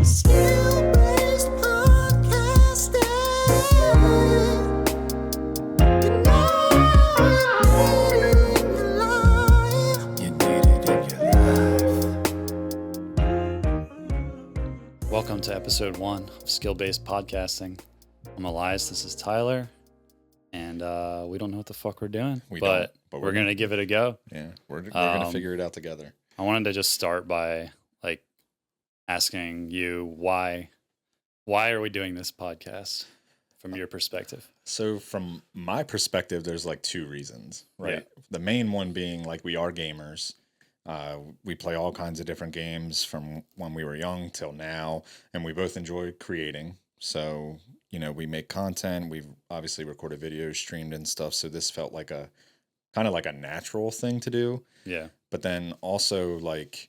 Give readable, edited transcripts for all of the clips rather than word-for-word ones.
Skill-based podcasting. You need it in your life. Welcome to episode 1 of Skill-Based Podcasting. I'm Elias, this is Tyler, and we don't know what the fuck we're doing, but we're going to give it a go. Yeah, we're going to figure it out together. I wanted to just start by asking you why are we doing this podcast from your perspective? So from my perspective, there's like two reasons, right? Yeah. The main one being like we are gamers. We play all kinds of different games from when we were young till now, and we both enjoy creating. So, you know, we make content. We've obviously recorded videos, streamed and stuff. So this felt like a kind of like a natural thing to do. Yeah. But then also like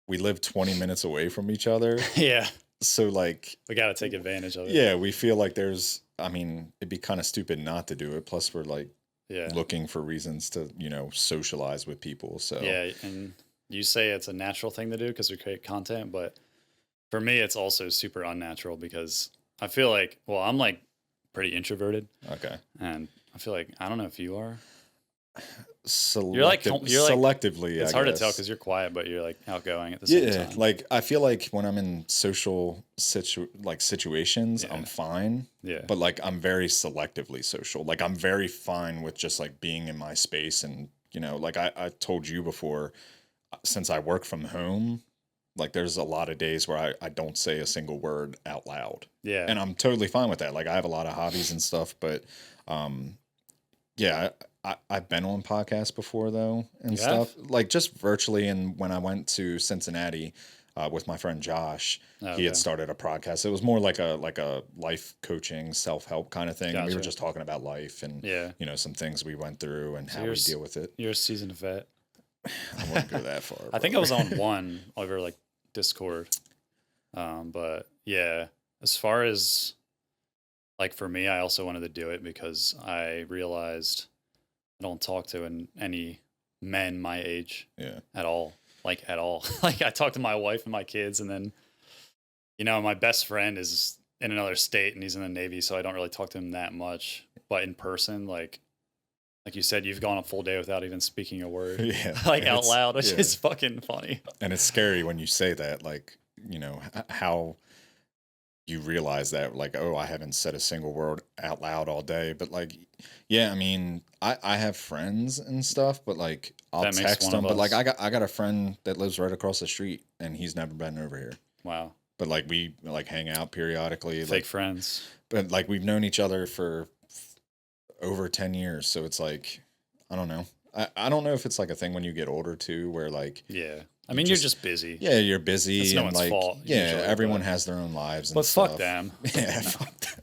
we live 20 minutes away from each other. Yeah. So like we got to take advantage of it. Yeah, we feel like it'd be kind of stupid not to do it. Plus we're like looking for reasons to, you know, socialize with people. So yeah, and you say it's a natural thing to do because we create content, but for me it's also super unnatural because I feel like, well, I'm like pretty introverted. Okay. And I feel like, I don't know if you are. Selectively, it's hard to tell because you're quiet, but you're like outgoing at the same time. Yeah, like I feel like when I'm in social situations, I'm fine. Yeah. But like I'm very selectively social. Like I'm very fine with just like being in my space, and you know, like I told you before, since I work from home, like there's a lot of days where I don't say a single word out loud. Yeah. And I'm totally fine with that. Like I have a lot of hobbies and stuff, but yeah, I've been on podcasts before though and stuff, like just virtually. And when I went to Cincinnati with my friend Josh, he had started a podcast. It was more like a life coaching, self-help kind of thing. Gotcha. And we were just talking about life and you know, some things we went through and how we deal with it. You're a seasoned vet. I wouldn't go that far. I think I was on one over like Discord. But yeah, as far as like for me, I also wanted to do it because I realized I don't talk to any men my age at all. Like at all. Like I talk to my wife and my kids, and then, you know, my best friend is in another state and he's in the Navy, so I don't really talk to him that much. But in person, like you said, you've gone a full day without even speaking a word. Yeah. Like out loud, which is fucking funny. And it's scary when you say that, like, you know, how you realize that, like, oh, I haven't said a single word out loud all day. But like, yeah, I mean, I have friends and stuff, but like I'll text them. But like I got a friend that lives right across the street and he's never been over here. Wow. But like we like hang out periodically. Fake friends. But like we've known each other for over 10 years. So it's like, I don't know. I don't know if it's like a thing when you get older too, where like, I mean, you're just busy. Yeah, you're busy. It's no one's like, fault. Yeah, usually, everyone has their own lives. But stuff. Fuck them. Yeah, fuck them.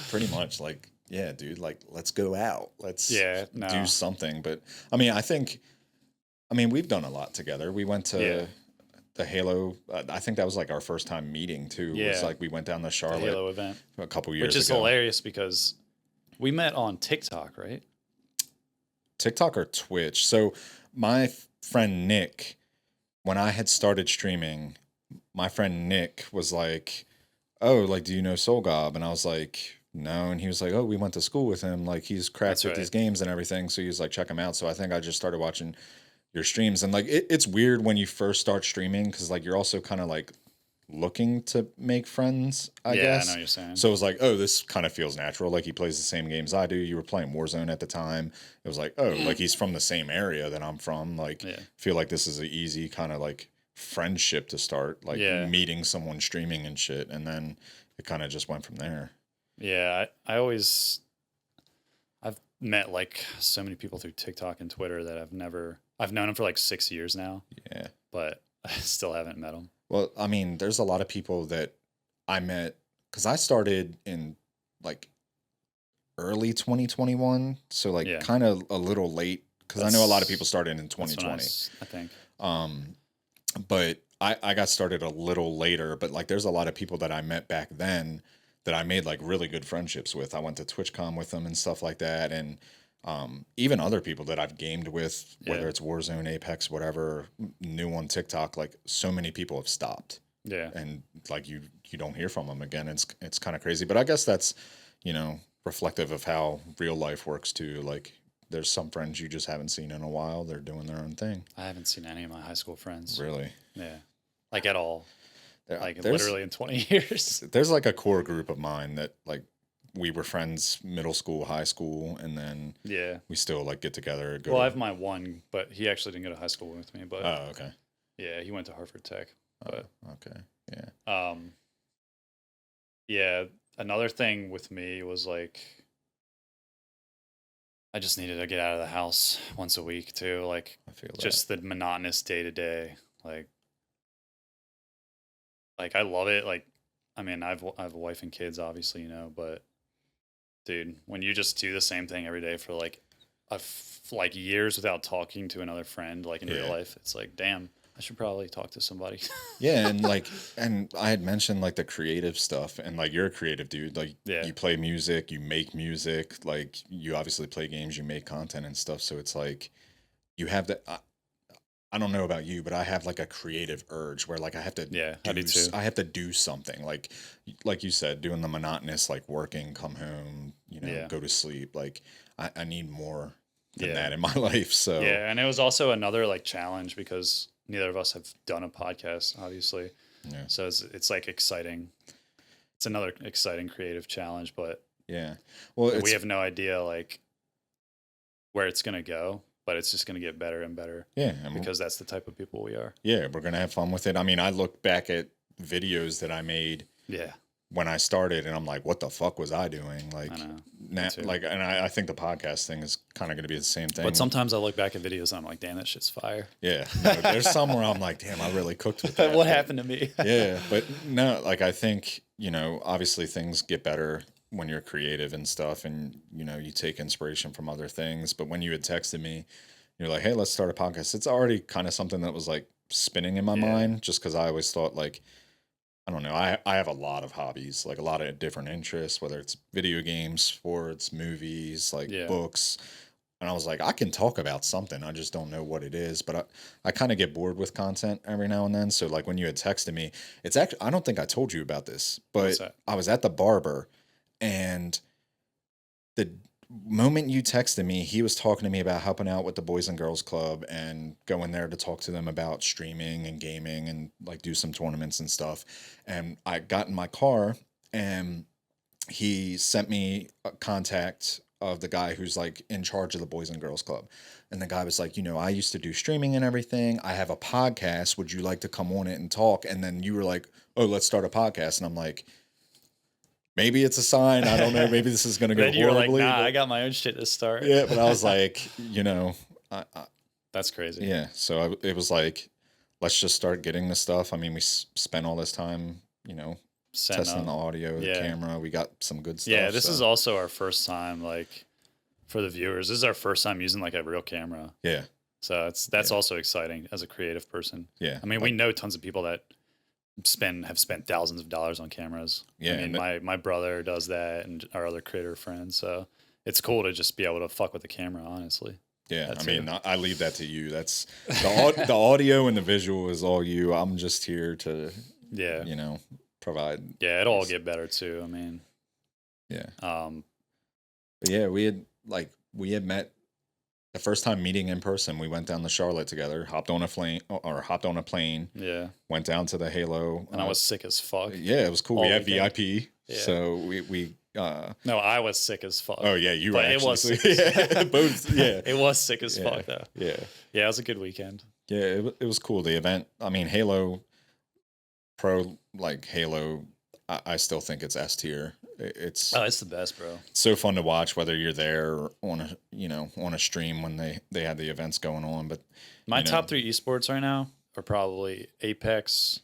Pretty much, like, yeah, dude, like, let's go out. Let's do something. But I mean, we've done a lot together. We went to the Halo. I think that was like our first time meeting too. Yeah, it was like we went down to Charlotte, the Halo event a couple years ago. Which is hilarious because we met on TikTok, right? TikTok or Twitch. So my friend Nick, when I had started streaming, my friend Nick was like, oh, like, do you know Soul Gob? And I was like, no. And he was like, oh, we went to school with him. Like, he's cracked with these games and everything. So he was like, check him out. So I think I just started watching your streams. And like, it's weird when you first start streaming because like you're also kind of like looking to make friends, I guess. Yeah, I know what you're saying. So it was like, oh, this kind of feels natural. Like he plays the same games I do. You were playing Warzone at the time. It was like, oh, like he's from the same area that I'm from. Like, feel like this is an easy kind of like friendship to start, like meeting someone streaming and shit. And then it kind of just went from there. Yeah, I've met like so many people through TikTok and Twitter that I've known them for like 6 years now. Yeah. But I still haven't met them. Well, I mean, there's a lot of people that I met because I started in like early 2021. So like kind of a little late because I know a lot of people started in 2020. I think. But I got started a little later. But like there's a lot of people that I met back then that I made like really good friendships with. I went to TwitchCon with them and stuff like that. And even other people that I've gamed with, whether it's Warzone, Apex, whatever, new on TikTok, like so many people have stopped. Yeah. and like you don't hear from them again. It's kind of crazy, but I guess that's, reflective of how real life works too. Like there's some friends you just haven't seen in a while. They're doing their own thing. I haven't seen any of my high school friends. Really? Yeah. Like at all. Like There's- literally in 20 years. There's like a core group of mine that like we were friends middle school, high school, and then Yeah. we still like get together. Well, I have my one, but he actually didn't go to high school with me. But Oh, okay. yeah, he went to Harvard Tech. But Okay. Yeah. yeah, another thing with me was like I just needed to get out of the house once a week too. Like I feel just the monotonous day to day. Like I love it. Like I mean, I have a wife and kids, obviously, but dude, when you just do the same thing every day for like like years without talking to another friend, like in real Yeah. life, it's like, damn, I should probably talk to somebody. Yeah, and I had mentioned like the creative stuff, and like you're a creative dude. Like Yeah. you play music, you make music, like you obviously play games, you make content and stuff. So it's like you have that. I don't know about you, but I have like a creative urge where like I have to Yeah, I do too. I have to do something like you said, doing the monotonous like working, come home, Yeah. go to sleep. Like I need more than Yeah. that in my life. So Yeah, and it was also another like challenge because neither of us have done a podcast, obviously. Yeah. So it's like exciting. It's another exciting creative challenge, but yeah. Well, we have no idea like where it's gonna go, but it's just gonna get better and better yeah, and because that's the type of people we are. yeah, we're gonna have fun with it. I mean, I look back at videos that I made Yeah, when I started, and I'm like, what the fuck was I doing? Like I know. now, too. like, and I think the podcast thing is kind of going to be the same thing. But sometimes I look back at videos and I'm like, damn, that shit's fire. yeah, no, there's some where I'm like, damn, I really cooked with that. What But happened to me? yeah, but no, like I think obviously things get better when you're creative and stuff, and you take inspiration from other things. But when you had texted me, you're like, hey, let's start a podcast. It's already kind of something that was like spinning in my Yeah. mind, just because I always thought like, I don't know. I have a lot of hobbies, like a lot of different interests, whether it's video games, sports, movies, like Yeah. books. And I was like, I can talk about something. I just don't know what it is. But I kind of get bored with content every now and then. So like when you had texted me, it's actually, I don't think I told you about this, What's but that? I was at the barber, and the moment you texted me, he was talking to me about helping out with the Boys and Girls Club and going there to talk to them about streaming and gaming and like do some tournaments and stuff. And I got in my car, and he sent me a contact of the guy who's like in charge of the Boys and Girls Club. And the guy was like, I used to do streaming and everything. I have a podcast. Would you like to come on it and talk? And then you were like, oh, let's start a podcast. And I'm like, maybe it's a sign. I don't know. Maybe this is going to go Then you were like, horribly. nah, but- I got my own shit to start. yeah, but I was like, That's crazy. yeah. So it was like, let's just start getting this stuff. I mean, we spent all this time, Setting testing up. the audio, the Yeah. camera. We got some good stuff. Yeah, this so- is also our first time, like, for the viewers. This is our first time using like a real camera. yeah, So that's also exciting as a creative person. yeah. I mean, we know tons of people that have spent thousands of dollars on cameras. Yeah, I mean, my brother does that, and our other creator friends. So it's cool to just be able to fuck with the camera, honestly. Yeah, That's I mean, it. I leave that to you. That's the audio and the visual is all you. I'm just here to, Yeah, provide. yeah, it'll all get better too. I mean, Yeah, um, but yeah, we had met the first time meeting in person. We went down to Charlotte together, hopped on a plane, yeah, went down to the Halo. and I was sick as fuck. yeah, it was cool. all We had weekend. VIP, Yeah. so we. No, I was sick as fuck. Oh yeah, you were. But it actually was sick. sick as yeah, both. Yeah, It was sick as Yeah. fuck though. yeah. Yeah, it was a good weekend. Yeah, it was cool. The event, I mean, Halo Pro, like Halo, I still think it's S tier. It's Oh, it's the best, bro. so fun to watch, whether you're there or on a stream when they had the events going on. But My you know. top 3 esports right now are probably Apex,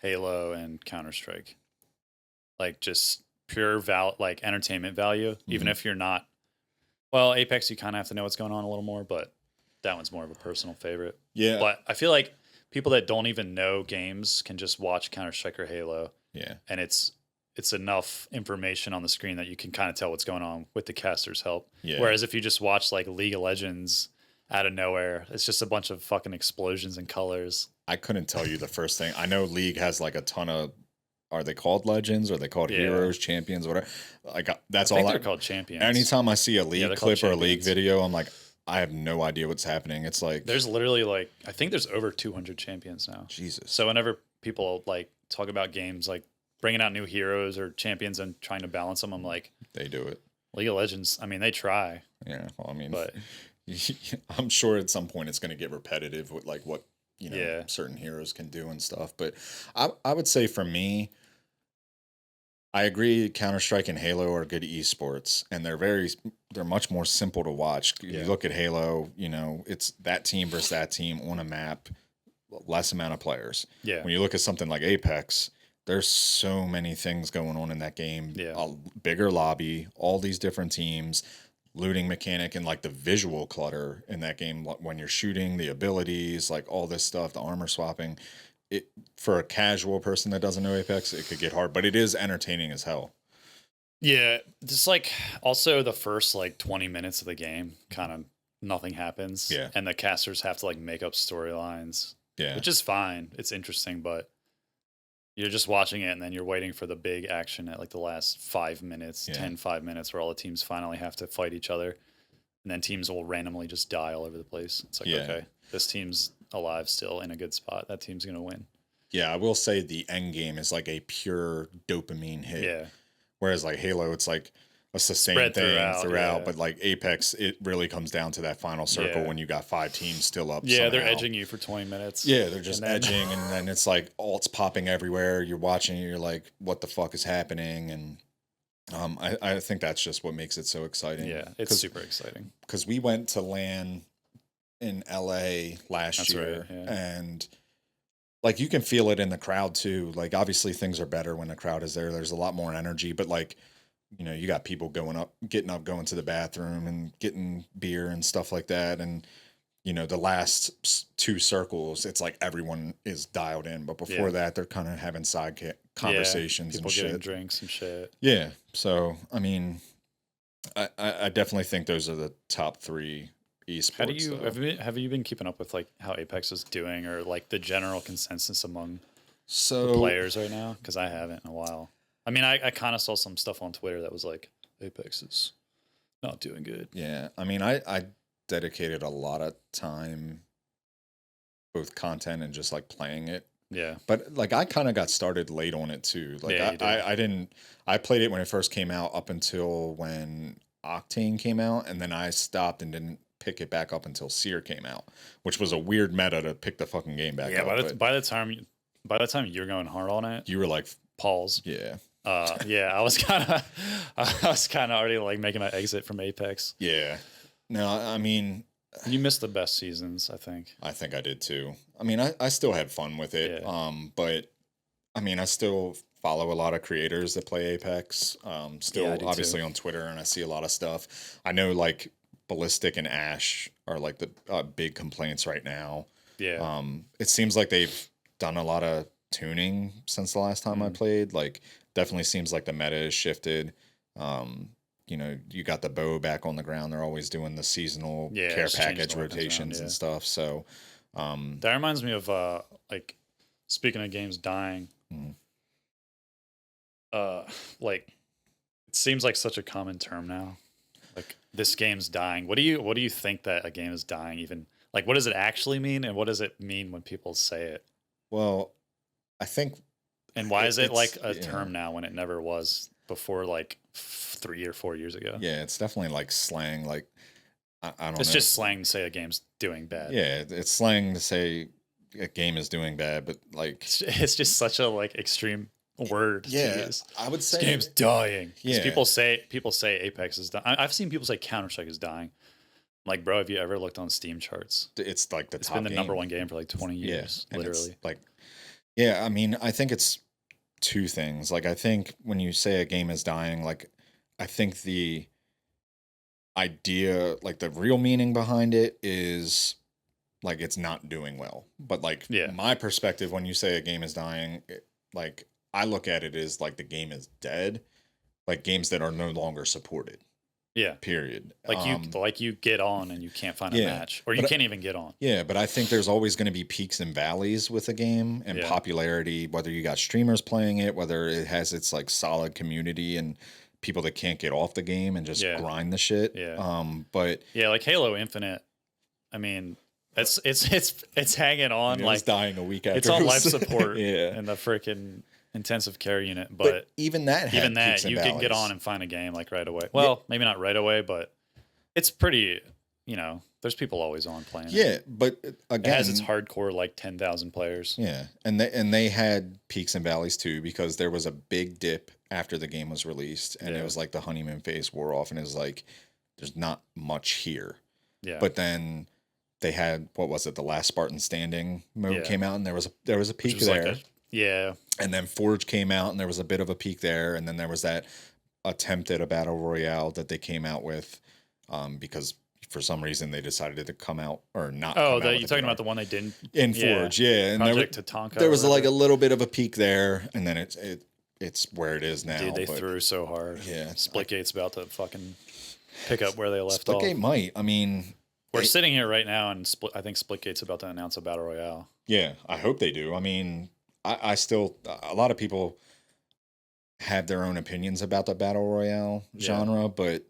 Halo, and Counter-Strike. Like just pure like entertainment value, even Mhm. if you're not. Well, Apex, you kind of have to know what's going on a little more, but that one's more of a personal favorite. yeah, But I feel like people that don't even know games can just watch Counter-Strike or Halo, yeah, and it's enough information on the screen that you can kind of tell what's going on with the caster's help. yeah. Whereas if you just watch like League of Legends out of nowhere, it's just a bunch of fucking explosions and colors. I couldn't tell you the first thing. I know League has like a ton of. Are they called legends? Are they called heroes, champions, whatever? Like that's I think all. they're called champions. Anytime I see a League they're called clip or a League champions. video, I'm like, I have no idea what's happening. It's like There's literally like I think there's over 200 champions now. Jesus. So whenever people like talk about games like bringing out new heroes or champions and trying to balance them, I'm like, they do it. League of Legends. I mean, they try. Yeah. Well, I mean, But I'm sure at some point it's going to get repetitive with like what Yeah. certain heroes can do and stuff. But I would say for me, I agree. Counter-Strike and Halo are good esports, and they're much more simple to watch. You look at Halo, it's that team versus that team on a map, less amount of players. Yeah. When you look at something like Apex, there's so many things going on in that game. Yeah. A bigger lobby, all these different teams, looting mechanic, and like the visual clutter in that game when you're shooting, the abilities, like all this stuff, the armor swapping. For a casual person that doesn't know Apex, it could get hard, but it is entertaining as hell. Yeah, just like also the first like 20 minutes of the game, kind of nothing happens. Yeah. And the casters have to like make up storylines. Yeah. Which is fine. It's interesting, but you're just watching it and then you're waiting for the big action at like the last 5 minutes, 5 minutes where all the teams finally have to fight each other. And then teams will randomly just die all over the place. It's like, okay, this team's alive still in a good spot. That team's going to win. Yeah, I will say the end game is like a pure dopamine hit. Yeah. Whereas like Halo, it's like a sustained Spread thing throughout. yeah. But like Apex, it really comes down to that final circle when you got 5 teams still up. Yeah, they're somehow. edging you for 20 minutes. Yeah, they're just edging, and then it's like alts popping everywhere. You're watching, you're like, what the fuck is happening? And I think that's just what makes it so exciting. Yeah, it's super exciting. Because we went to LAN in LA last year, right, and like you can feel it in the crowd too. Like obviously things are better when the crowd is there. There's a lot more energy, but like you got people getting up, going to the bathroom and getting beer and stuff like that. And the last 2 circles, it's like everyone is dialed in. But before that, they're kind of having side conversations people and shit. getting drinks and shit. Yeah. So I mean, I definitely think those are the top 3 esports. How do you have you been keeping up with like how Apex is doing or like the general consensus among the players right now? Because I haven't in a while. I mean, I kind of saw some stuff on Twitter that was like Apex is not doing good. Yeah, I mean, I dedicated a lot of time, both content and just like playing it. Yeah, but like I kind of got started late on it too. Like I played it when it first came out up until when Octane came out, and then I stopped and didn't pick it back up until Seer came out, which was a weird meta to pick the fucking game back up. Yeah, by the time you're going hard on it, you were like pause. Yeah. Yeah, I was kind of already like making my exit from Apex. Yeah. No, I mean, you missed the best seasons, I think. I think I did too. I mean, I still had fun with it. Yeah. But I mean, I still follow a lot of creators that play Apex. Still obviously on Twitter, and I see a lot of stuff. I know like Ballistic and Ash are like the big complaints right now. Yeah. It seems like they've done a lot of tuning since the last time I played. Like definitely seems like the meta has shifted. You got the bow back on the ground. They're always doing the seasonal care package rotations and stuff. So that reminds me of like speaking of games dying. Like it seems like such a common term now. Like this game's dying. What do you think that a game is dying even? Like what does it actually mean, and what does it mean when people say it? Well, I think. And why is it like a term now when it never was before, like 3 or 4 years ago? Yeah, it's definitely like slang. Like I don't know. It's just slang to say a game's doing bad. Yeah, it's slang to say a game is doing bad, but like it's just such a like extreme word. Yeah, to use. I would say this game's dying. Yeah, people say Apex is dying. I've seen people say Counter-Strike is dying. Like, bro, have you ever looked on Steam charts? It's like it's been the number 1 game for like 20 years, literally. Like, yeah, I mean, I think it's 2 things. Like, I think when you say a game is dying, like, I think the idea, like the real meaning behind it is like it's not doing well. But like my perspective when you say a game is dying, like I look at it as like the game is dead, like games that are no longer supported. Yeah. period. Like you get on and you can't find a yeah, match, or you but can't even get on. Yeah, but I think there's always going to be peaks and valleys with a game and Yeah. popularity, whether you got streamers playing it, whether it has its like solid community and people that can't get off the game and just Yeah. grind the shit. Yeah. But Yeah, like Halo Infinite. I mean, it's hanging on it was like dying a week after. it's on it life was- support yeah. in the freaking intensive care unit, But but even that had even that peaks and you can get valleys. on and find a game like right away. Well, maybe not right away, but it's pretty, there's people always on playing. Yeah, but again, It has its hardcore like 10,000 players. yeah, and they had peaks and valleys too, because there was a big dip after the game was released, and Yeah. it was like the honeymoon phase wore off, and it was like there's not much here. Yeah. But then they had, what was it, the last Spartan Standing mode Yeah. came out, and there was a peak Which was there. yeah. And then Forge came out, and there was a bit of a peak there, and then there was that attempt at a battle royale that they came out with, because for some reason they decided to come out or not. Oh, come out with you're a talking BR. about the one they didn't In Forge, yeah, and Project Tatanka. there was or like a whatever. little bit of a peak there, and then it's where it is now. Dude, they but threw so hard. Yeah. Splitgate's about to fucking pick up where they left off. Splitgate might. I mean, We're sitting here right now, and I think Splitgate's about to announce a battle royale. yeah, I hope they do. I mean, I still, a lot of people have their own opinions about the battle royale Yeah. genre, but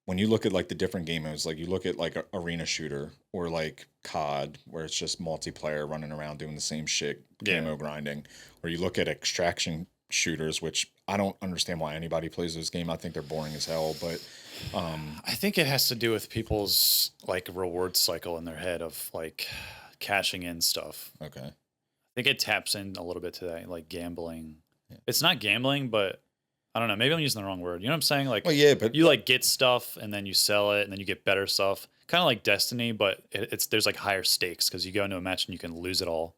when you look at like the different game modes, like you look at like a arena shooter or like COD, where it's just multiplayer running around doing the same shit, Yeah. camo grinding, or you look at extraction shooters, which I don't understand why anybody plays those games. I think they're boring as hell, but I think it has to do with people's like reward cycle in their head of like cashing in stuff. okay. I think it taps in a little bit to that like gambling. Yeah. It's not gambling, but I don't know. Maybe I'm using the wrong word. You know what I'm saying? Like, Well, yeah, but you like get stuff and then you sell it and then you get better stuff. Kind of like Destiny, but there's like higher stakes because you go into a match and you can lose it all.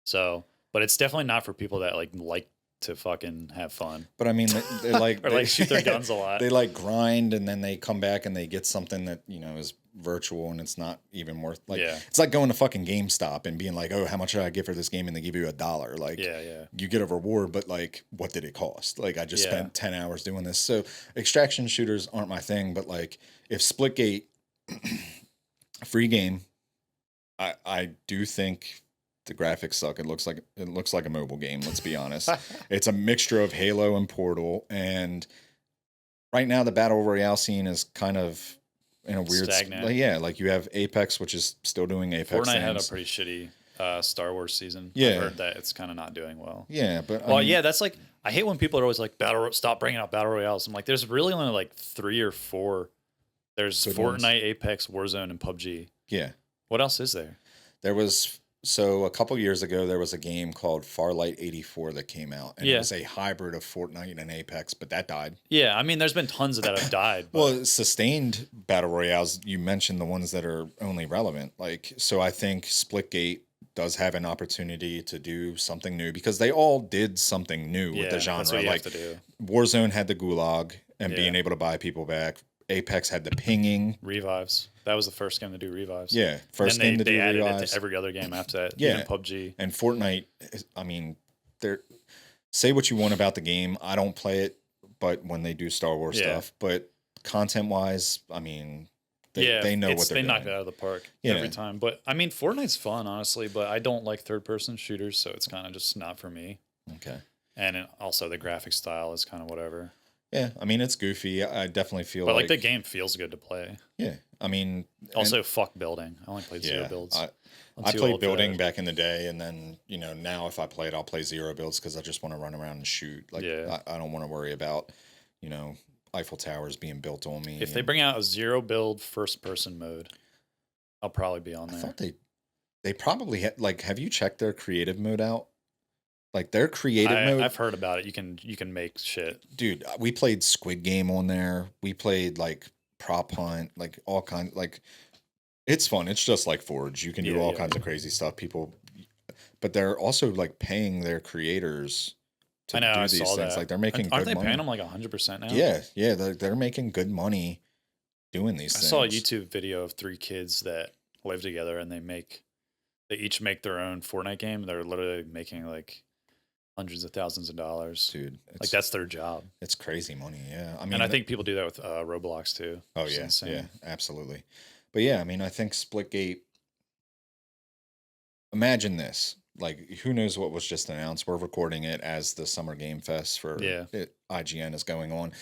So, but it's definitely not for people that like to fucking have fun But I mean, they like or like shoot their guns a lot. They like grind, and then they come back and they get something that is virtual, and it's not even worth. Like, Yeah. it's like going to fucking GameStop and being like, "Oh, how much should I get for this game?" And they give you $1. Like, Yeah. you get a reward, but like, what did it cost? Like, I just Yeah. spent 10 hours doing this. So, extraction shooters aren't my thing. But like, if Splitgate, free game, I do think the graphics suck. It looks like a mobile game. Let's be honest. It's a mixture of Halo and Portal, and right now the battle royale scene is kind of in a weird Stagnant. like you have Apex, which is still doing Apex Fortnite had a things. pretty shitty Star Wars season. Yeah. I've heard that it's kind of not doing well. Yeah, but I Well, mean, yeah, that's like I hate when people are always like stop bringing out battle royales. I'm like, there's really only like 3 or 4. There's Good Fortnite, ones. Apex, Warzone, and PUBG. yeah. What else is there? There was a couple years ago there was a game called Farlight 84 that came out, and it Yeah. was a hybrid of Fortnite and Apex, but that died. Yeah, I mean, there's been tons of that have died. But Well, sustained battle royales, you mentioned the ones that are only relevant. Like, so I think Splitgate does have an opportunity to do something new, because they all did something new with the genre. that's what you Like, have to do. Warzone had the gulag and being Yeah. able to buy people back. Apex had the pinging. Revives. That was the first game to do revives. Yeah, first Then game to they do added it revives. to every other game after that. Yeah. Even PUBG. And Fortnite, I mean, they're say what you want about the game. I don't play it, but when they do Star Wars Yeah. stuff, but content wise, I mean, they know what they're they doing. knock it out of the park Yeah. every time. But I mean, Fortnite's fun, honestly. But I don't like third-person shooters, so it's kind of just not for me. Okay. And also the graphic style is kind of whatever. Yeah, I mean, it's goofy. I definitely feel But like like the game feels good to play. yeah. I mean, Also, fuck building. I only played and, 0 builds. I I'm too played old for building that. back in the day, and then now if I play it, I'll play 0 builds because I just want to run around and shoot. Like, Yeah. I don't want to worry about Eiffel Towers being built on me. If they bring out a 0 build first-person mode, I'll probably be on I there. thought they probably like. Have you checked their creative mode out? Like their creative mode, I've heard about it. You can make shit. dude. We played Squid Game on there. We played like Prop Hunt, like all kinds. Like, it's fun. It's just like Forge. You can do Yeah, all yeah. kinds of crazy stuff. People, but they're also like paying their creators to I know. do I these saw things. that. Like, they're making Aren't good they money. paying them like 100% now? Yeah, they're making good money doing these I things. saw a YouTube video of 3 kids that live together and they each make their own Fortnite game. They're literally making like hundreds of thousands of dollars. dude. Like that's their job. It's crazy money. Yeah, I mean, And I think people do that with Roblox too. oh It's yeah, insane. yeah, absolutely. But yeah, I mean, I think Splitgate. Imagine this. Like, who knows what was just announced? We're recording it as the Summer Game Fest for Yeah. IGN is going on.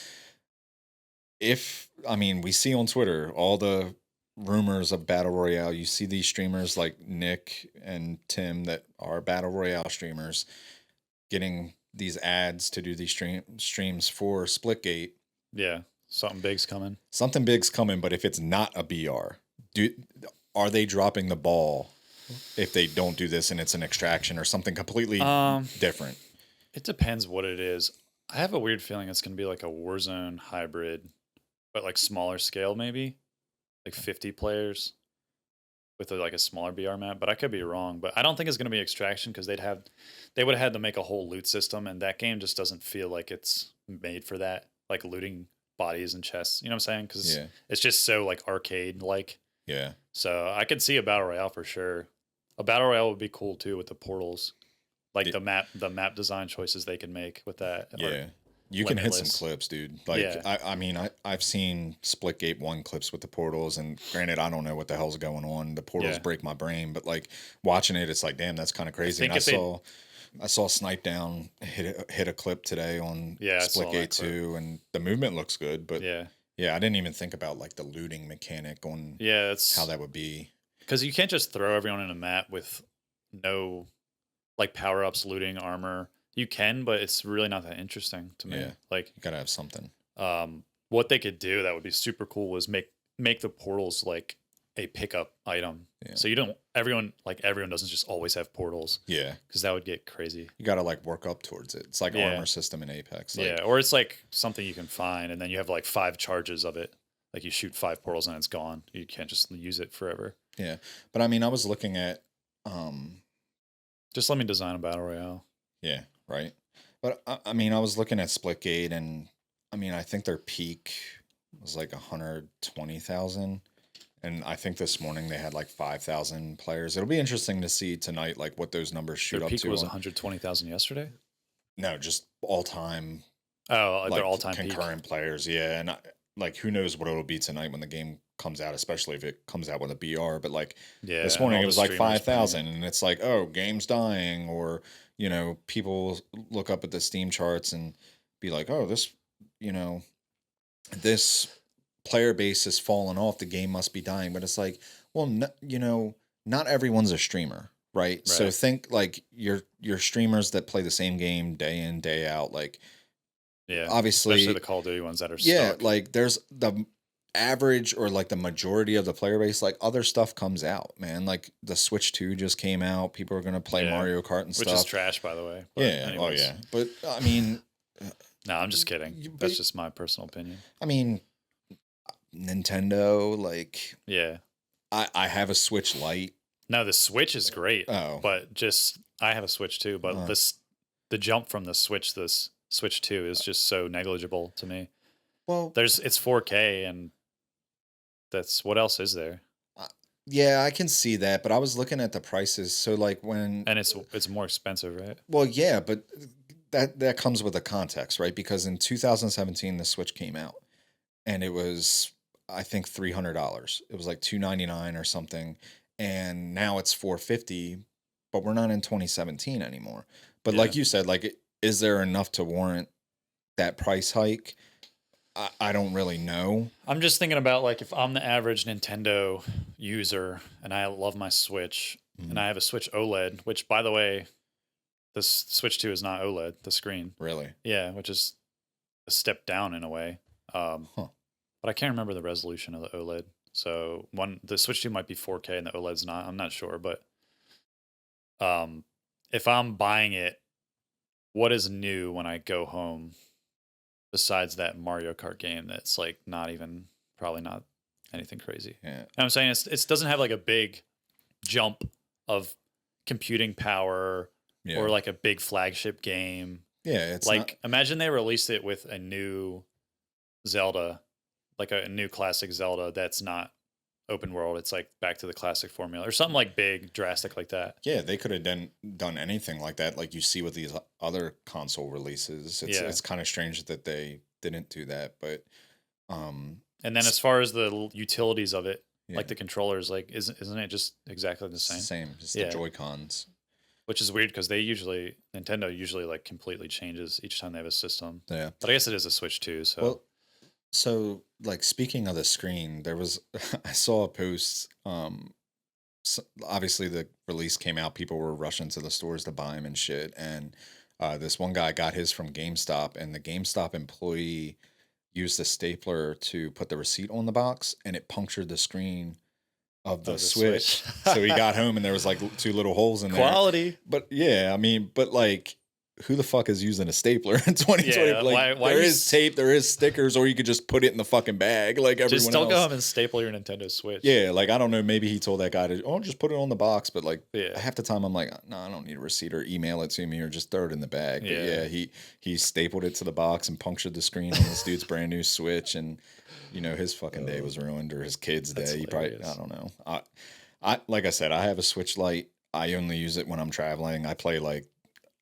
I mean, we see on Twitter all the rumors of Battle Royale. You see these streamers like Nick and Tim that are Battle Royale streamers getting these ads to do these streams for Splitgate. Yeah. Something big's coming. Something big's coming, but if it's not a BR, are they dropping the ball if they don't do this and it's an extraction or something completely different? It depends what it is. I have a weird feeling it's going to be like a Warzone hybrid, but like smaller scale, maybe like 50 players with like a smaller BR map. But I could be wrong. But I don't think it's going to be extraction because they would have had to make a whole loot system, and that game just doesn't feel like it's made for that. Like looting bodies and chests. You know what I'm saying? Because it's just so like arcade like. Yeah. So I could see a battle royale for sure. A battle royale would be cool too with the portals, like the map design choices they can make with that. Yeah, you can hit some clips, dude. Like I mean, I've seen Splitgate 1 clips with the portals, and granted, I don't know what the hell's going on. The portals break my brain, but like watching it, it's like, damn, that's kind of crazy. And I saw Snipe Down hit a clip today on Splitgate 2, and the movement looks good, but yeah, I didn't even think about like the looting mechanic on how that would be. Because you can't just throw everyone in a map with no like power ups, looting, armor. You can, but it's really not that interesting to me. Yeah, like you gotta have something. What they could do that would be super cool was make the portals like a pickup item. Yeah. So everyone doesn't just always have portals. Yeah, because that would get crazy. You gotta like work up towards it. It's like armor system in Apex. Like, or it's like something you can find, and then you have like 5 charges of it. Like you shoot 5 portals and it's gone. You can't just use it forever. Yeah, but I mean, I was looking at. Just let me design a battle royale. Yeah, right. But I mean, I was looking at Splitgate, and I mean, I think their peak was like 120,000, and I think this morning they had like 5,000 players. It'll be interesting to see tonight, like what those numbers shoot up to. Their peak was 120,000 yesterday. No, just all time. Oh, like, their all time concurrent players. Yeah, and like who knows what it'll be tonight when the game comes out, especially if it comes out with a BR. But like this morning it was like 5,000, and it's like, oh, game's dying, or people look up at the Steam charts and be like, oh, this player base has fallen off, the game must be dying. But it's like, well, not everyone's a streamer, right? So think like your streamers that play the same game day in, day out, like obviously especially the Call of Duty ones that are stuck. Like there's the average or like the majority of the player base, like other stuff comes out, man. Like the Switch 2 just came out. People are gonna play Mario Kart and stuff. Which is trash, by the way. But anyways. Oh yeah. But I mean, no, I'm just kidding. That's just my personal opinion. I mean, Nintendo, like, I have a Switch Lite. No, the Switch is great. But I have a Switch too. But the jump from the Switch, this Switch 2 is just so negligible to me. Well, it's 4K, and that's what else is there? Yeah, I can see that, but I was looking at the prices. So like and it's more expensive, right? Well, yeah, but that comes with a context, right? Because in 2017 the Switch came out, and it was I think $300. It was like $299 or something, and now it's $450. But we're not in 2017 anymore. But like you said, like, is there enough to warrant that price hike? I don't really know. I'm just thinking about like if I'm the average Nintendo user and I love my Switch and I have a Switch OLED, which by the way, this Switch 2 is not OLED, the screen. Really? Yeah, which is a step down in a way. But I can't remember the resolution of the OLED. So the Switch 2 might be 4K and the OLED's not. I'm not sure, but if I'm buying it, what is new when I go home? Besides that Mario Kart game, that's like probably not anything crazy. Yeah, and I'm saying it doesn't have like a big jump of computing power or like a big flagship game. Yeah, it's like imagine they released it with a new Zelda, like a new classic Zelda that's not open world. It's like back to the classic formula or something like big, drastic like that. Yeah, they could have done anything like that, like you see with these other console releases. It's kind of strange that they didn't do that, but And then as far as the utilities of it, yeah, like the controllers, like isn't it just exactly the same? same, just Yeah. the Joy-Cons. Which is weird because Nintendo usually like completely changes each time they have a system. Yeah. But I guess it is a Switch too. So Well, so like speaking of the screen, there was I saw a post. Obviously the release came out, people were rushing to the stores to buy them and shit, and this one guy got his from GameStop, and the GameStop employee used a stapler to put the receipt on the box, and it punctured the screen of the Switch. So he got home and there was like 2 little holes in there. Quality. But yeah, I mean, but like, who the fuck is using a stapler in 2020? Yeah, like, why there you is tape, there is stickers, or you could just put it in the fucking bag like everyone Just don't else. go home and staple your Nintendo Switch. Yeah, like I don't know, maybe he told that guy to just put it on the box, but like Yeah. half the time I'm like, no, I don't need a receipt, or email it to me, or just throw it in the bag. But yeah, he stapled it to the box and punctured the screen on this dude's brand new Switch, and his fucking day was ruined, or his kid's day. He probably, I don't know. I like I said, I have a Switch Lite. I only use it when I'm traveling. I play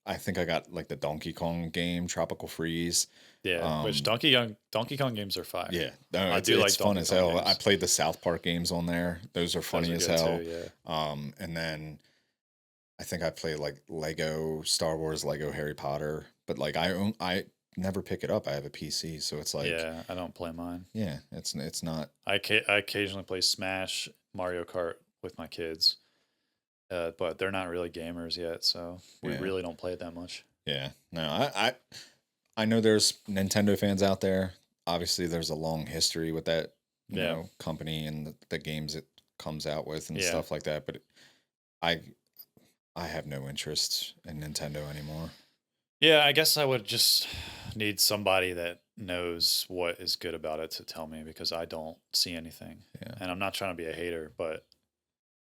I think I got like the Donkey Kong game, Tropical Freeze. Yeah, which Donkey Kong games are fire. Yeah, no, I do like it's fun Donkey as Kong hell. games. I played the South Park games on there. Those are funny Those as are hell. good too, yeah. And then I think I played like Lego Star Wars, Lego Harry Potter, but like I never pick it up. I have a PC, so it's like Yeah, I don't play mine. yeah, it's not. I occasionally play Smash, Mario Kart with my kids, but they're not really gamers yet, so we Yeah. really don't play it that much. Yeah, no, I know there's Nintendo fans out there. Obviously, there's a long history with that company and the games it comes out with and stuff like that. But I have no interest in Nintendo anymore. Yeah, I guess I would just need somebody that knows what is good about it to tell me, because I don't see anything. Yeah. And I'm not trying to be a hater, but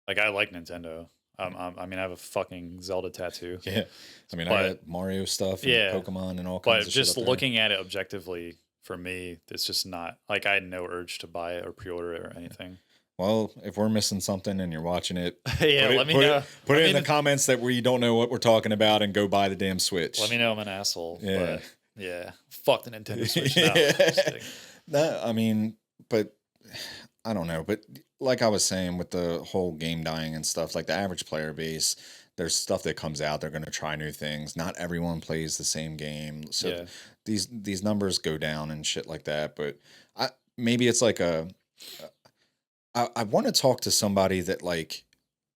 like I like Nintendo. I mean, I have a fucking Zelda tattoo. Yeah, I mean, I But- got Mario stuff, and Yeah, Pokemon, and all kinds But of shit just up there. looking at it objectively, for me, it's just not like I had no urge to buy it or pre-order it or anything. Well, if we're missing something and you're watching it, Yeah, put it, let me put know. It, put Let it in me the comments that we don't know what we're talking about, and go buy the damn Switch. Let me know I'm an asshole. Yeah. But yeah, fuck the Nintendo Switch now. Just kidding. No, I mean, but I don't know. But like I was saying with the whole game dying and stuff, like the average player base, there's stuff that comes out. They're going to try new things. Not everyone plays the same game, so Yeah. these numbers go down and shit like that. But maybe it's like I want to talk to somebody that like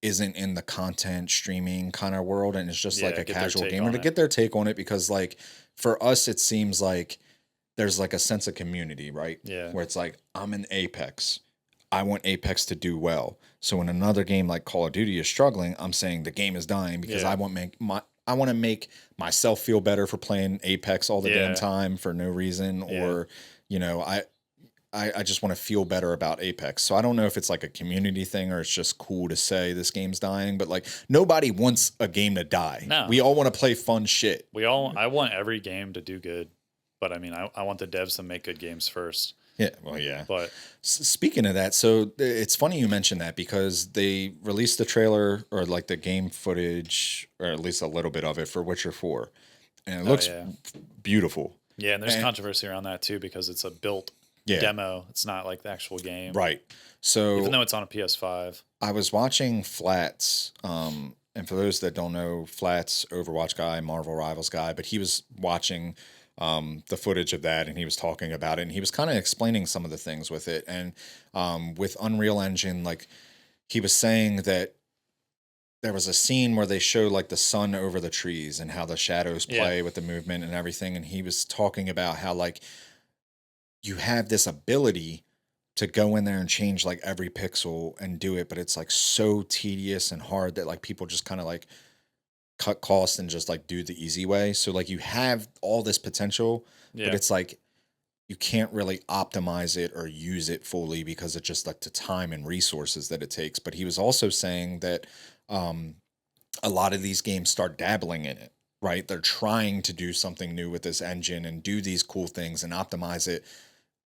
isn't in the content streaming kind of world, and it's just like a get their casual take gamer on to it. get their take on it, because like for us it seems like there's like a sense of community, right? Yeah. Where it's like, I'm in Apex, I want Apex to do well, so when another game like Call of Duty is struggling, I'm saying the game is dying because Yeah. I want to make myself feel better for playing Apex all the damn Yeah. time for no reason, Yeah. or I just want to feel better about Apex. So I don't know if it's like a community thing, or it's just cool to say this game's dying, but like nobody wants a game to die. No. We all want to play fun shit. I want every game to do good, but I mean, I want the devs to make good games first. Yeah, well, yeah. But Speaking of that, so it's funny you mentioned that, because they released the trailer, or like the game footage, or at least a little bit of it, for Witcher 4. And it looks yeah. beautiful. Yeah, and there's And- controversy around that too, because it's a built Yeah. demo. It's not like the actual game. Right. So Even though it's on a PS5. I was watching Flats, and for those that don't know, Flats, Overwatch guy, Marvel Rivals guy, but he was watching the footage of that, and he was talking about it, and he was kind of explaining some of the things with it. And with Unreal Engine, like he was saying that there was a scene where they show like the sun over the trees and how the shadows play with the movement and everything, and he was talking about how like you have this ability to go in there and change like every pixel and do it, but it's like so tedious and hard that like people just kind of like cut costs and just like do the easy way. So like you have all this potential, Yeah. but it's like you can't really optimize it or use it fully because it's just like the time and resources that it takes. But he was also saying that a lot of these games start dabbling in it, right? They're trying to do something new with this engine and do these cool things and optimize it,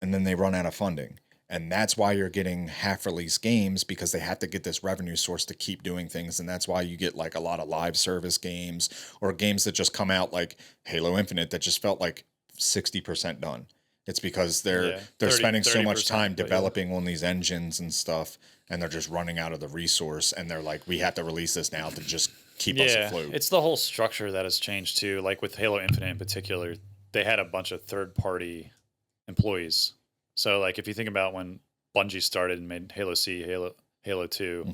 and then they run out of funding. And that's why you're getting half released games, because they have to get this revenue source to keep doing things. And that's why you get like a lot of live service games, or games that just come out like Halo Infinite that just felt like 60% done. It's because they're 30 spending so much 30%, time but yeah. developing on these engines and stuff, and they're just running out of the resource, and they're like, we have to release this now to just keep us afloat. It's the whole structure that has changed too. Like with Halo Infinite in particular, they had a bunch of third-party employees. So like if you think about when Bungie started and made Halo C, Halo 2,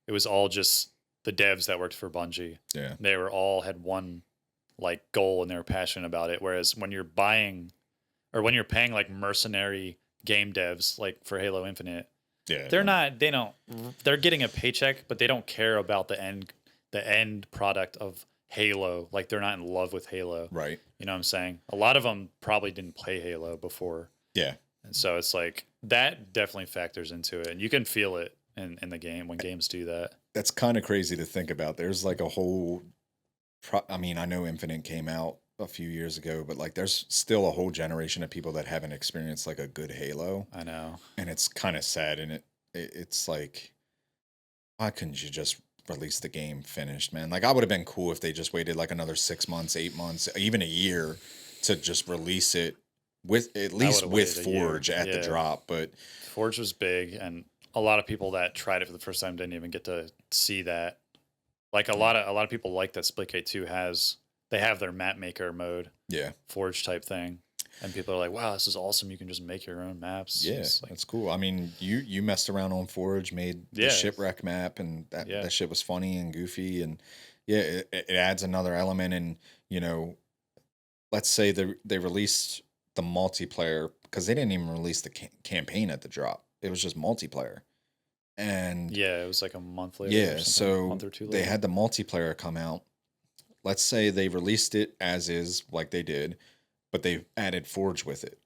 it was all just the devs that worked for Bungie. Yeah. They were all had one like goal and they were passionate about it. Whereas when you're buying or when you're paying like mercenary game devs like for Halo Infinite, they're getting a paycheck, but they don't care about the end product of Halo. Like they're not in love with Halo. Right. You know what I'm saying? A lot of them probably didn't play Halo before. Yeah. And so it's like that definitely factors into it. And you can feel it in the game when games do that. That's kind of crazy to think about. There's like a whole, I know Infinite came out a few years ago, but like there's still a whole generation of people that haven't experienced like a good Halo. I know. And it's kind of sad. And it's like, why couldn't you just release the game finished, man? Like I would have been cool if they just waited like another 6 months, 8 months, even a year to just release it with at least with Forge at the drop. But Forge was big, and a lot of people that tried it for the first time didn't even get to see that. Like a lot of people like that Splitgate 2 they have their map maker mode, Forge type thing, and people are like, wow, this is awesome, you can just make your own maps. That's cool. I mean, you messed around on Forge, made the shipwreck map, and that shit was funny and goofy, and it adds another element. And let's say they released the multiplayer, because they didn't even release the campaign at the drop. It was just multiplayer. And it was like a month later. Yeah, so a month or two later. They had the multiplayer come out. Let's say they released it as is, like they did, but they added Forge with it.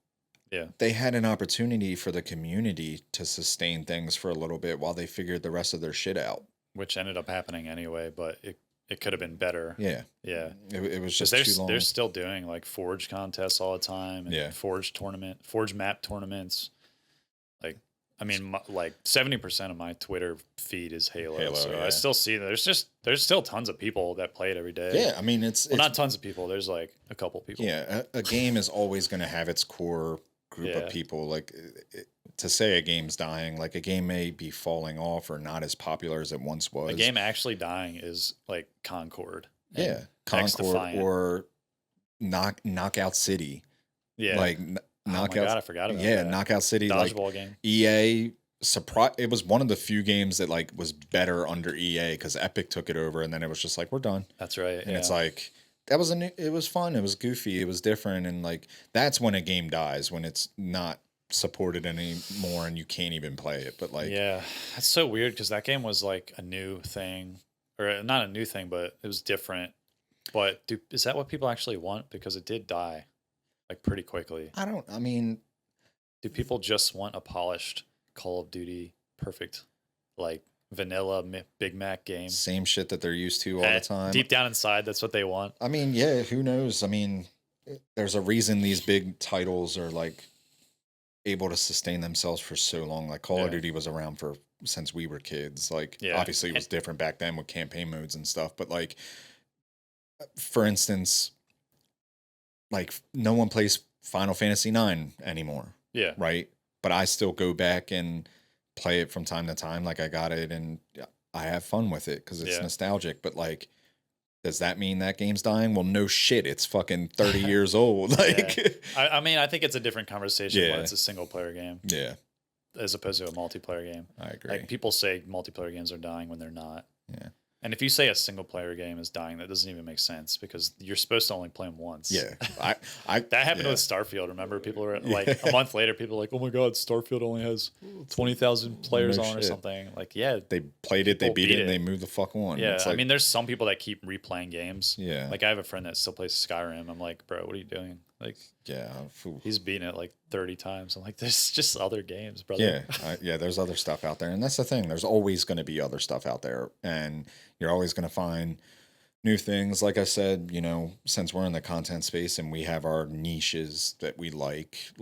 Yeah. They had an opportunity for the community to sustain things for a little bit while they figured the rest of their shit out. Which ended up happening anyway, but it could have been better. Yeah. Yeah. It was just too long. They're still doing like Forge contests all the time, and Forge map tournaments. Like, I mean, like 70% of my Twitter feed is Halo, so I still see that there's still tons of people that play it every day. Yeah, I mean, it's not tons of people. There's like a couple people. Yeah, a game is always going to have its core group of people. Like to say a game's dying, like a game may be falling off or not as popular as it once was. A game actually dying is like Concord. Yeah, Concord or Knockout City. Yeah, like Knockout. Oh my God, I forgot about that. Yeah, Knockout City. Dodgeball game. EA it was one of the few games that like was better under EA, because Epic took it over, and then it was just like, we're done. That's right. And it's like it was fun, it was goofy, it was different, and like that's when a game dies, when it's not supported anymore and you can't even play it. But like, yeah, that's so weird, because that game was like a new thing, or not a new thing, but it was different. But is that what people actually want? Because it did die like pretty quickly. Do people just want a polished Call of Duty, perfect, like vanilla Big Mac game? Same shit that they're used to all the time. Deep down inside, that's what they want. I mean, yeah, who knows? I mean, there's a reason these big titles are like able to sustain themselves for so long. Like Call of Duty was around since we were kids. Like obviously it was different back then with campaign modes and stuff, but like, for instance, like no one plays Final Fantasy IX anymore. Yeah. Right. But I still go back and play it from time to time. Like I got it and I have fun with it because it's nostalgic. But like, does that mean that game's dying? Well, no shit. It's fucking 30 years old. Like, I mean, I think it's a different conversation when it's a single player game. Yeah. As opposed to a multiplayer game. I agree. Like people say multiplayer games are dying when they're not. Yeah. And if you say a single player game is dying, that doesn't even make sense, because you're supposed to only play them once. Yeah. That happened with Starfield. Remember, people were like, a month later, people were like, oh my God, Starfield only has 20,000 players on or something. Like, they played it, they beat it, and they moved the fuck on. Yeah. It's like, I mean, there's some people that keep replaying games. Yeah. Like, I have a friend that still plays Skyrim. I'm like, bro, what are you doing? Like, he's beaten it like 30 times. I'm like, there's just other games, brother. Yeah. There's other stuff out there. And that's the thing. There's always going to be other stuff out there. And you're always going to find new things. Like I said, since we're in the content space and we have our niches that we like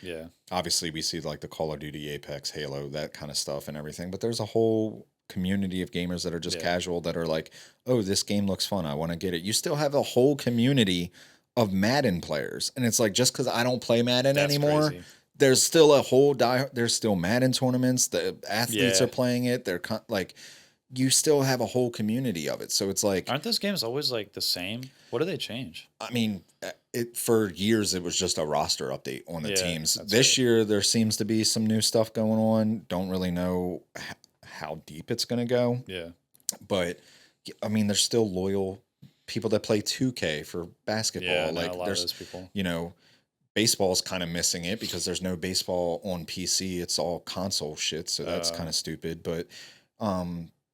Yeah. obviously we see like the Call of Duty, Apex, Halo, that kind of stuff and everything, but there's a whole community of gamers that are just casual that are like, oh, this game looks fun, I want to get it. You still have a whole community of Madden players, and it's like, just because I don't play Madden That's anymore, crazy. there's still a whole there's still Madden tournaments, the athletes Yeah. are playing it, they're like, you still have a whole community of it. So it's like, Aren't those games always like the same? What do they change? I mean, for years it was just a roster update on the Yeah, teams. that's This right. year there seems to be some new stuff going on. Don't really know how deep it's going to go, Yeah. but I mean, there's still loyal people that play 2K for basketball. Yeah. Like A lot of there's, those people. baseball's kind of missing it because there's no baseball on PC. It's all console shit. So that's kind of stupid. But,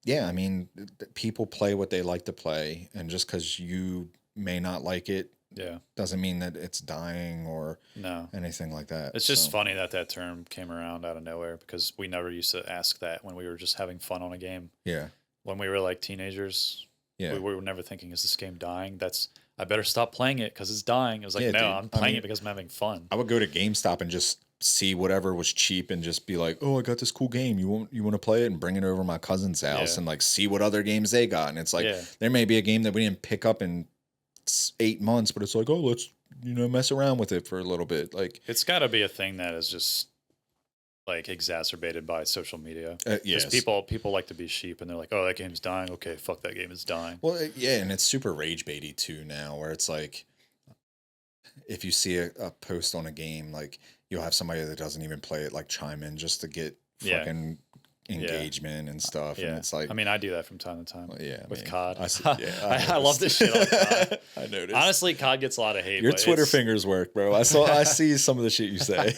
yeah, I mean, people play what they like to play, and just because you may not like it, Yeah. doesn't mean that it's dying or No. anything like that. It's just So, funny that term came around out of nowhere, because we never used to ask that when we were just having fun on a game. yeah, When we were like teenagers, yeah. we were never thinking, is this game dying? I better stop playing it because it's dying. It was like, Yeah, no, dude. I'm I playing mean, it because I'm having fun. I would go to GameStop and just see whatever was cheap and just be like, oh, I got this cool game. You want to play it? And bring it over to my cousin's house Yeah. and like see what other games they got. And it's like, Yeah. there may be a game that we didn't pick up in 8 months, but it's like, oh, let's, mess around with it for a little bit. Like, It's got to be a thing that is just like exacerbated by social media. yes. Because people like to be sheep, and they're like, oh, that game's dying. Okay, fuck, that game is dying. Well, yeah. And it's super rage baity too now, where it's like, if you see a post on a game, like, you'll have somebody that doesn't even play it like chime in just to get Yeah. fucking engagement and stuff. Yeah. And it's like, I mean, I do that from time to time. well, yeah, With man. COD. I, see, I love this shit on COD. I noticed. Honestly, COD gets a lot of hate. Your but Twitter it's- fingers work, bro. I see some of the shit you say.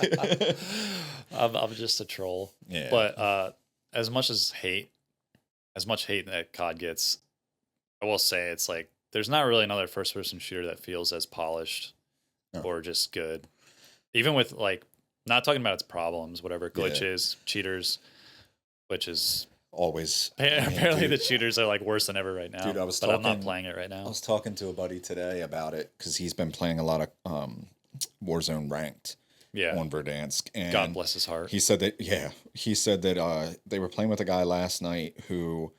I'm just a troll. Yeah. But as much hate that COD gets, I will say it's like there's not really another first person shooter that feels as polished No. or just good. Even with like, not talking about its problems, whatever, glitches, cheaters, which is Always. apparently dude, the cheaters are like worse than ever right now. Dude, I was but I'm not talking- playing it right I now. was talking to a buddy today about it because he's been playing a lot of Warzone ranked Yeah. on Verdansk. And God bless his heart. he said that, they were playing with a guy last night who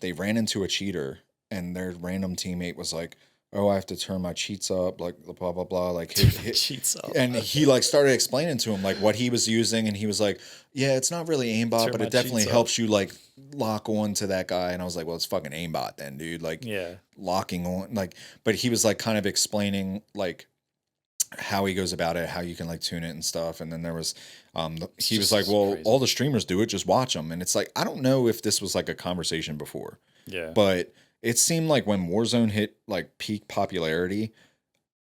they ran into a cheater, and their random teammate was like, oh, I have to turn my cheats up, like blah, blah, blah. Like, Cheats up. and he like started explaining to him like what he was using, and he was like, yeah, it's not really aimbot, Turn but my it definitely cheats up. helps you like lock on to that guy. And I was like, well, it's fucking aimbot then, dude. Like, Yeah. locking on, like, but he was like kind of explaining like how he goes about it, how you can like tune it and stuff. And then there was he was just like, well, crazy. all the streamers do it, just watch them. And it's like, I don't know if this was like a conversation before, Yeah. but it seemed like when Warzone hit like peak popularity,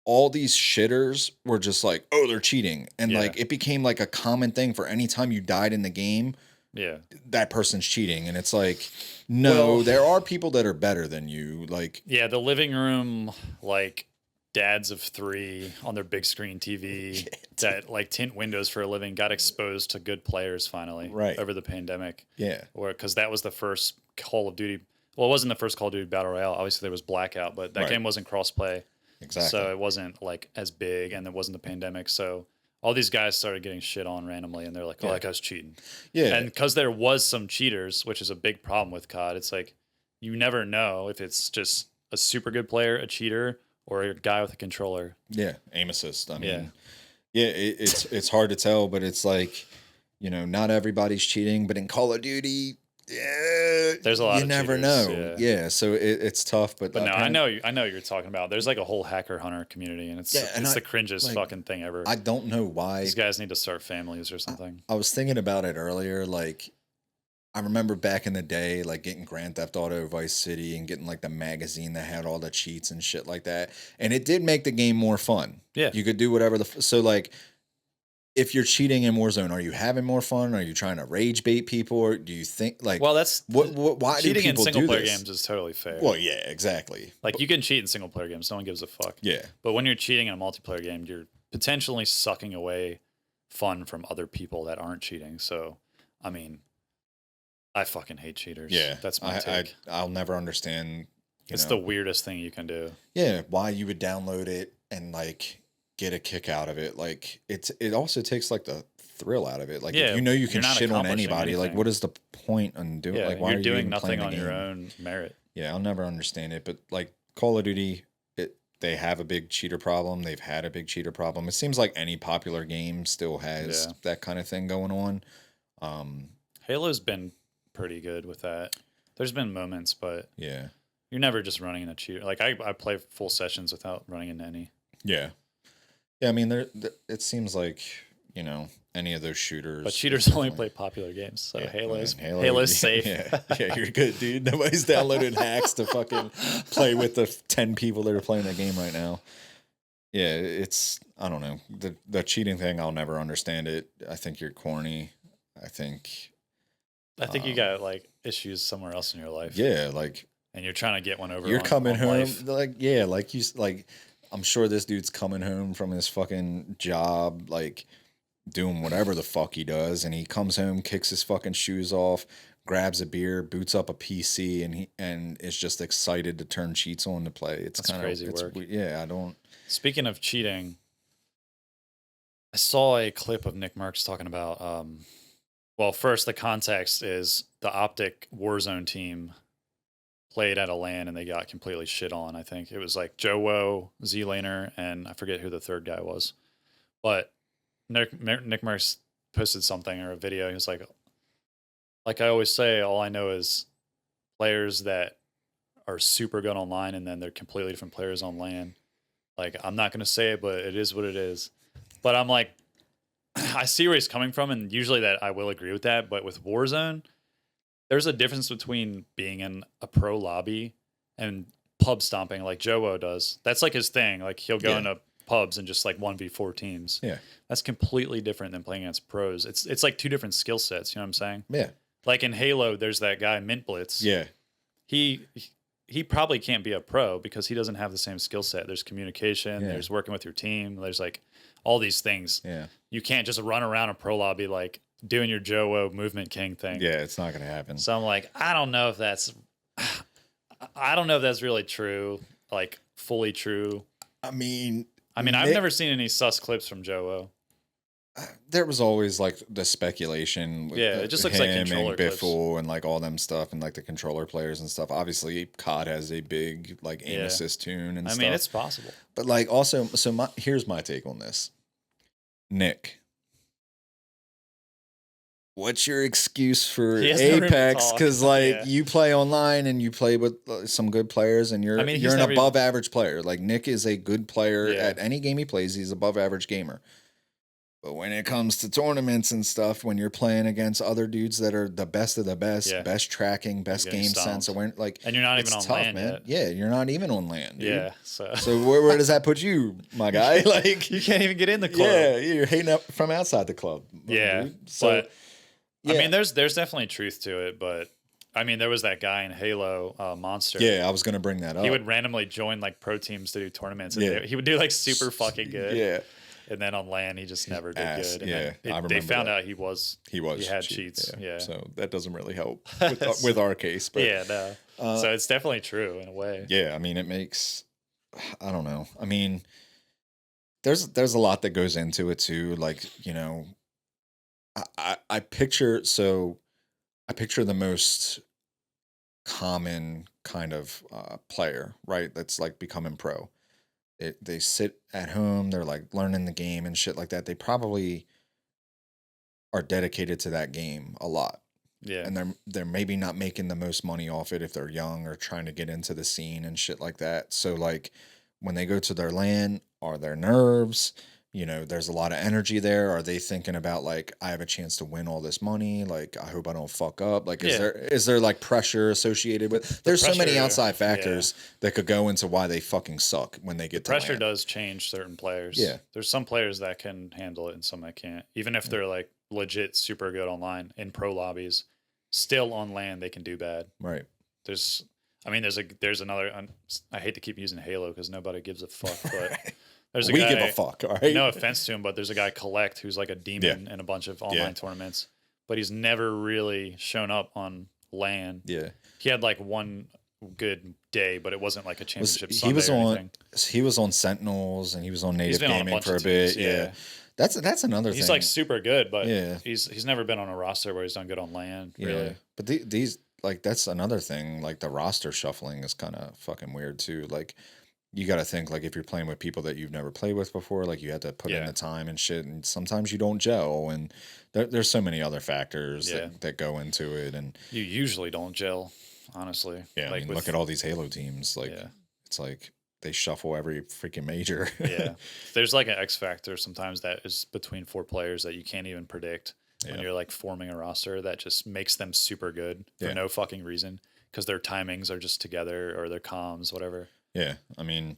all these shitters were just like, oh, they're cheating. And Yeah. like it became like a common thing for any time you died in the game, Yeah. that person's cheating. And it's like, no, Well- there are people that are better than you. Like, Yeah, the living room, like dads of 3 on their big screen TV that like tint windows for a living, got exposed to good players finally Right. over the pandemic. yeah, Because that was the first Call of Duty. Well, it wasn't the first Call of Duty Battle Royale. Obviously, there was Blackout, but that Right. game wasn't cross-play. exactly. So it wasn't like as big, and there wasn't the pandemic. So all these guys started getting shit on randomly, and they're like, oh, Yeah. that guy's cheating. yeah. And because there was some cheaters, which is a big problem with COD, it's like you never know if it's just a super good player, a cheater, or a guy with a controller. Yeah, aim assist. I mean, Yeah. it's hard to tell, but it's like, not everybody's cheating. But in Call of Duty, yeah, There's a lot you of never cheaters, know. yeah. Yeah, so it's tough. But But no, apparently- I know what you're talking about. There's like a whole hacker hunter community, and it's Yeah, and the cringiest like, fucking thing ever. I don't know why. These guys need to start families or something. I was thinking about it earlier. Like, I remember back in the day, like getting Grand Theft Auto Vice City and getting like the magazine that had all the cheats and shit like that. And it did make the game more fun. Yeah. You could do whatever so like, if you're cheating in Warzone, are you having more fun? Are you trying to rage bait people? Or do you think like, Well, that's why do cheating in people single do player this? games is totally fair. Well, yeah, exactly. Like you can cheat in single player games, no one gives a fuck. Yeah. But when you're cheating in a multiplayer game, you're potentially sucking away fun from other people that aren't cheating. So, I mean, I fucking hate cheaters. Yeah. That's my take. I'll never understand It's the weirdest thing you can do. Yeah, why you would download it and like get a kick out of it. Like it also takes like the thrill out of it. Like Yeah, if you know you you're can not shit on accomplishing anybody, like anything. what is the point in doing? Yeah, Like why you're are you doing even nothing playing the on your game? own merit. Yeah, I'll never understand it. But like Call of Duty, they have a big cheater problem. They've had a big cheater problem. It seems like any popular game still has that kind of thing going on. Halo's been pretty good with that. There's been moments, but Yeah. you're never just running in a cheater. Like I play full sessions without running into any. Yeah. Yeah, I mean, it seems like, any of those shooters. But cheaters only play popular games, so Yeah, Halo's Halo, safe. Yeah, you're good, dude. Nobody's downloaded hacks to fucking play with the 10 people that are playing that game right now. Yeah, I don't know. The cheating thing, I'll never understand it. I think you're corny. I think you got like issues somewhere else in your life. Yeah, like, and you're trying to get one over. You're coming home, life. like I'm sure this dude's coming home from his fucking job, like doing whatever the fuck he does, and he comes home, kicks his fucking shoes off, grabs a beer, boots up a PC, and is just excited to turn cheats on to play. It's kind of crazy work. Yeah, I don't. Speaking of cheating, I saw a clip of Nick Merckx talking about. Well, first the context is the Optic Warzone team played at a LAN and they got completely shit on. I think it was like Joe Woe, Z-Laner, and I forget who the third guy was. But Nick Merckx posted something or a video. He was like I always say, all I know is players that are super good online and then they're completely different players on LAN. Like, I'm not going to say it, but it is what it is. But I'm like, I see where he's coming from, and usually that I will agree with that. But with Warzone, there's a difference between being in a pro lobby and pub stomping like Joe does. That's like his thing. Like he'll go into pubs and just like 1v4 teams. Yeah. That's completely different than playing against pros. It's like two different skill sets, you know what I'm saying? Yeah. Like in Halo, there's that guy Mint Blitz. Yeah. He probably can't be a pro because he doesn't have the same skill set. There's communication, Yeah. there's working with your team, there's like all these things. Yeah. You can't just run around a pro lobby like doing your Joe Movement King thing. Yeah, it's not going to happen. So I'm like, I don't know if that's really true, like fully true. I mean, I've never seen any sus clips from Joe. There was always like the speculation. With it just looks like controller and Biffle and like all them stuff and like the controller players and stuff. Obviously, COD has a big like aim assist tune and stuff. I mean, it's possible. But like also, here's my take on this. Nick, what's your excuse for Apex? Because you play online and you play with some good players, and you're an above average player. Like Nick is a good player at any game he plays. He's above average gamer. But when it comes to tournaments and stuff, when you're playing against other dudes that are the best of the best, best tracking, best game sense, and you're not even on LAN yet. Yeah, you're not even on LAN, dude. Yeah, so where does that put you, my guy? Like you can't even get in the club. Yeah, you're hating up from outside the club. Yeah, dude. So I mean, there's definitely truth to it, but I mean, there was that guy in Halo, Monster. Yeah, I was gonna bring that up. He would randomly join like pro teams to do tournaments, and he would do like super fucking good. Yeah. And then on LAN, he just never did good. And I remember they found that. out he had cheats. Yeah. So that doesn't really help with our case. But no. So it's definitely true in a way. Yeah, I mean, it makes, I don't know. I mean, there's a lot that goes into it too. Like, I picture the most common kind of player, right? That's like becoming pro. They sit at home, they're like learning the game and shit like that. They probably are dedicated to that game a lot. Yeah. And they're maybe not making the most money off it if they're young or trying to get into the scene and shit like that. So like when they go to their LAN, are their nerves? There's a lot of energy there. Are they thinking about like, I have a chance to win all this money? Like, I hope I don't fuck up. Like, is there like pressure associated with? There's so many outside factors that could go into why they fucking suck when they get to pressure. LAN. Does change certain players. Yeah, there's some players that can handle it and some that can't. Even if they're like legit super good online in pro lobbies, still on LAN they can do bad. Right. There's another. I hate to keep using Halo because nobody gives a fuck, but. There's a guy, give a fuck, all right? No offense to him, but there's a guy, Collect, who's like a demon in a bunch of online tournaments, but he's never really shown up on LAN. Yeah. He had like one good day, but it wasn't like a championship he Sunday was or on anything. he was on Sentinels and he was on Native been on a Gaming bunch for a of bit. teams, Yeah. yeah. That's another He's thing. like super good, but Yeah. he's never been on a roster where he's done good on land. Yeah. Really. But these like that's another thing. Like the roster shuffling is kind of fucking weird too. Like you got to think like if you're playing with people that you've never played with before, like you have to put in the time and shit, and sometimes you don't gel, and there's so many other factors that go into it, and you usually don't gel, honestly. Yeah, like I mean, look at all these Halo teams. Like it's like they shuffle every freaking major. Yeah, there's like an X factor sometimes that is between 4 players that you can't even predict when you're like forming a roster that just makes them super good for no fucking reason because their timings are just together or their comms, whatever. Yeah, I mean,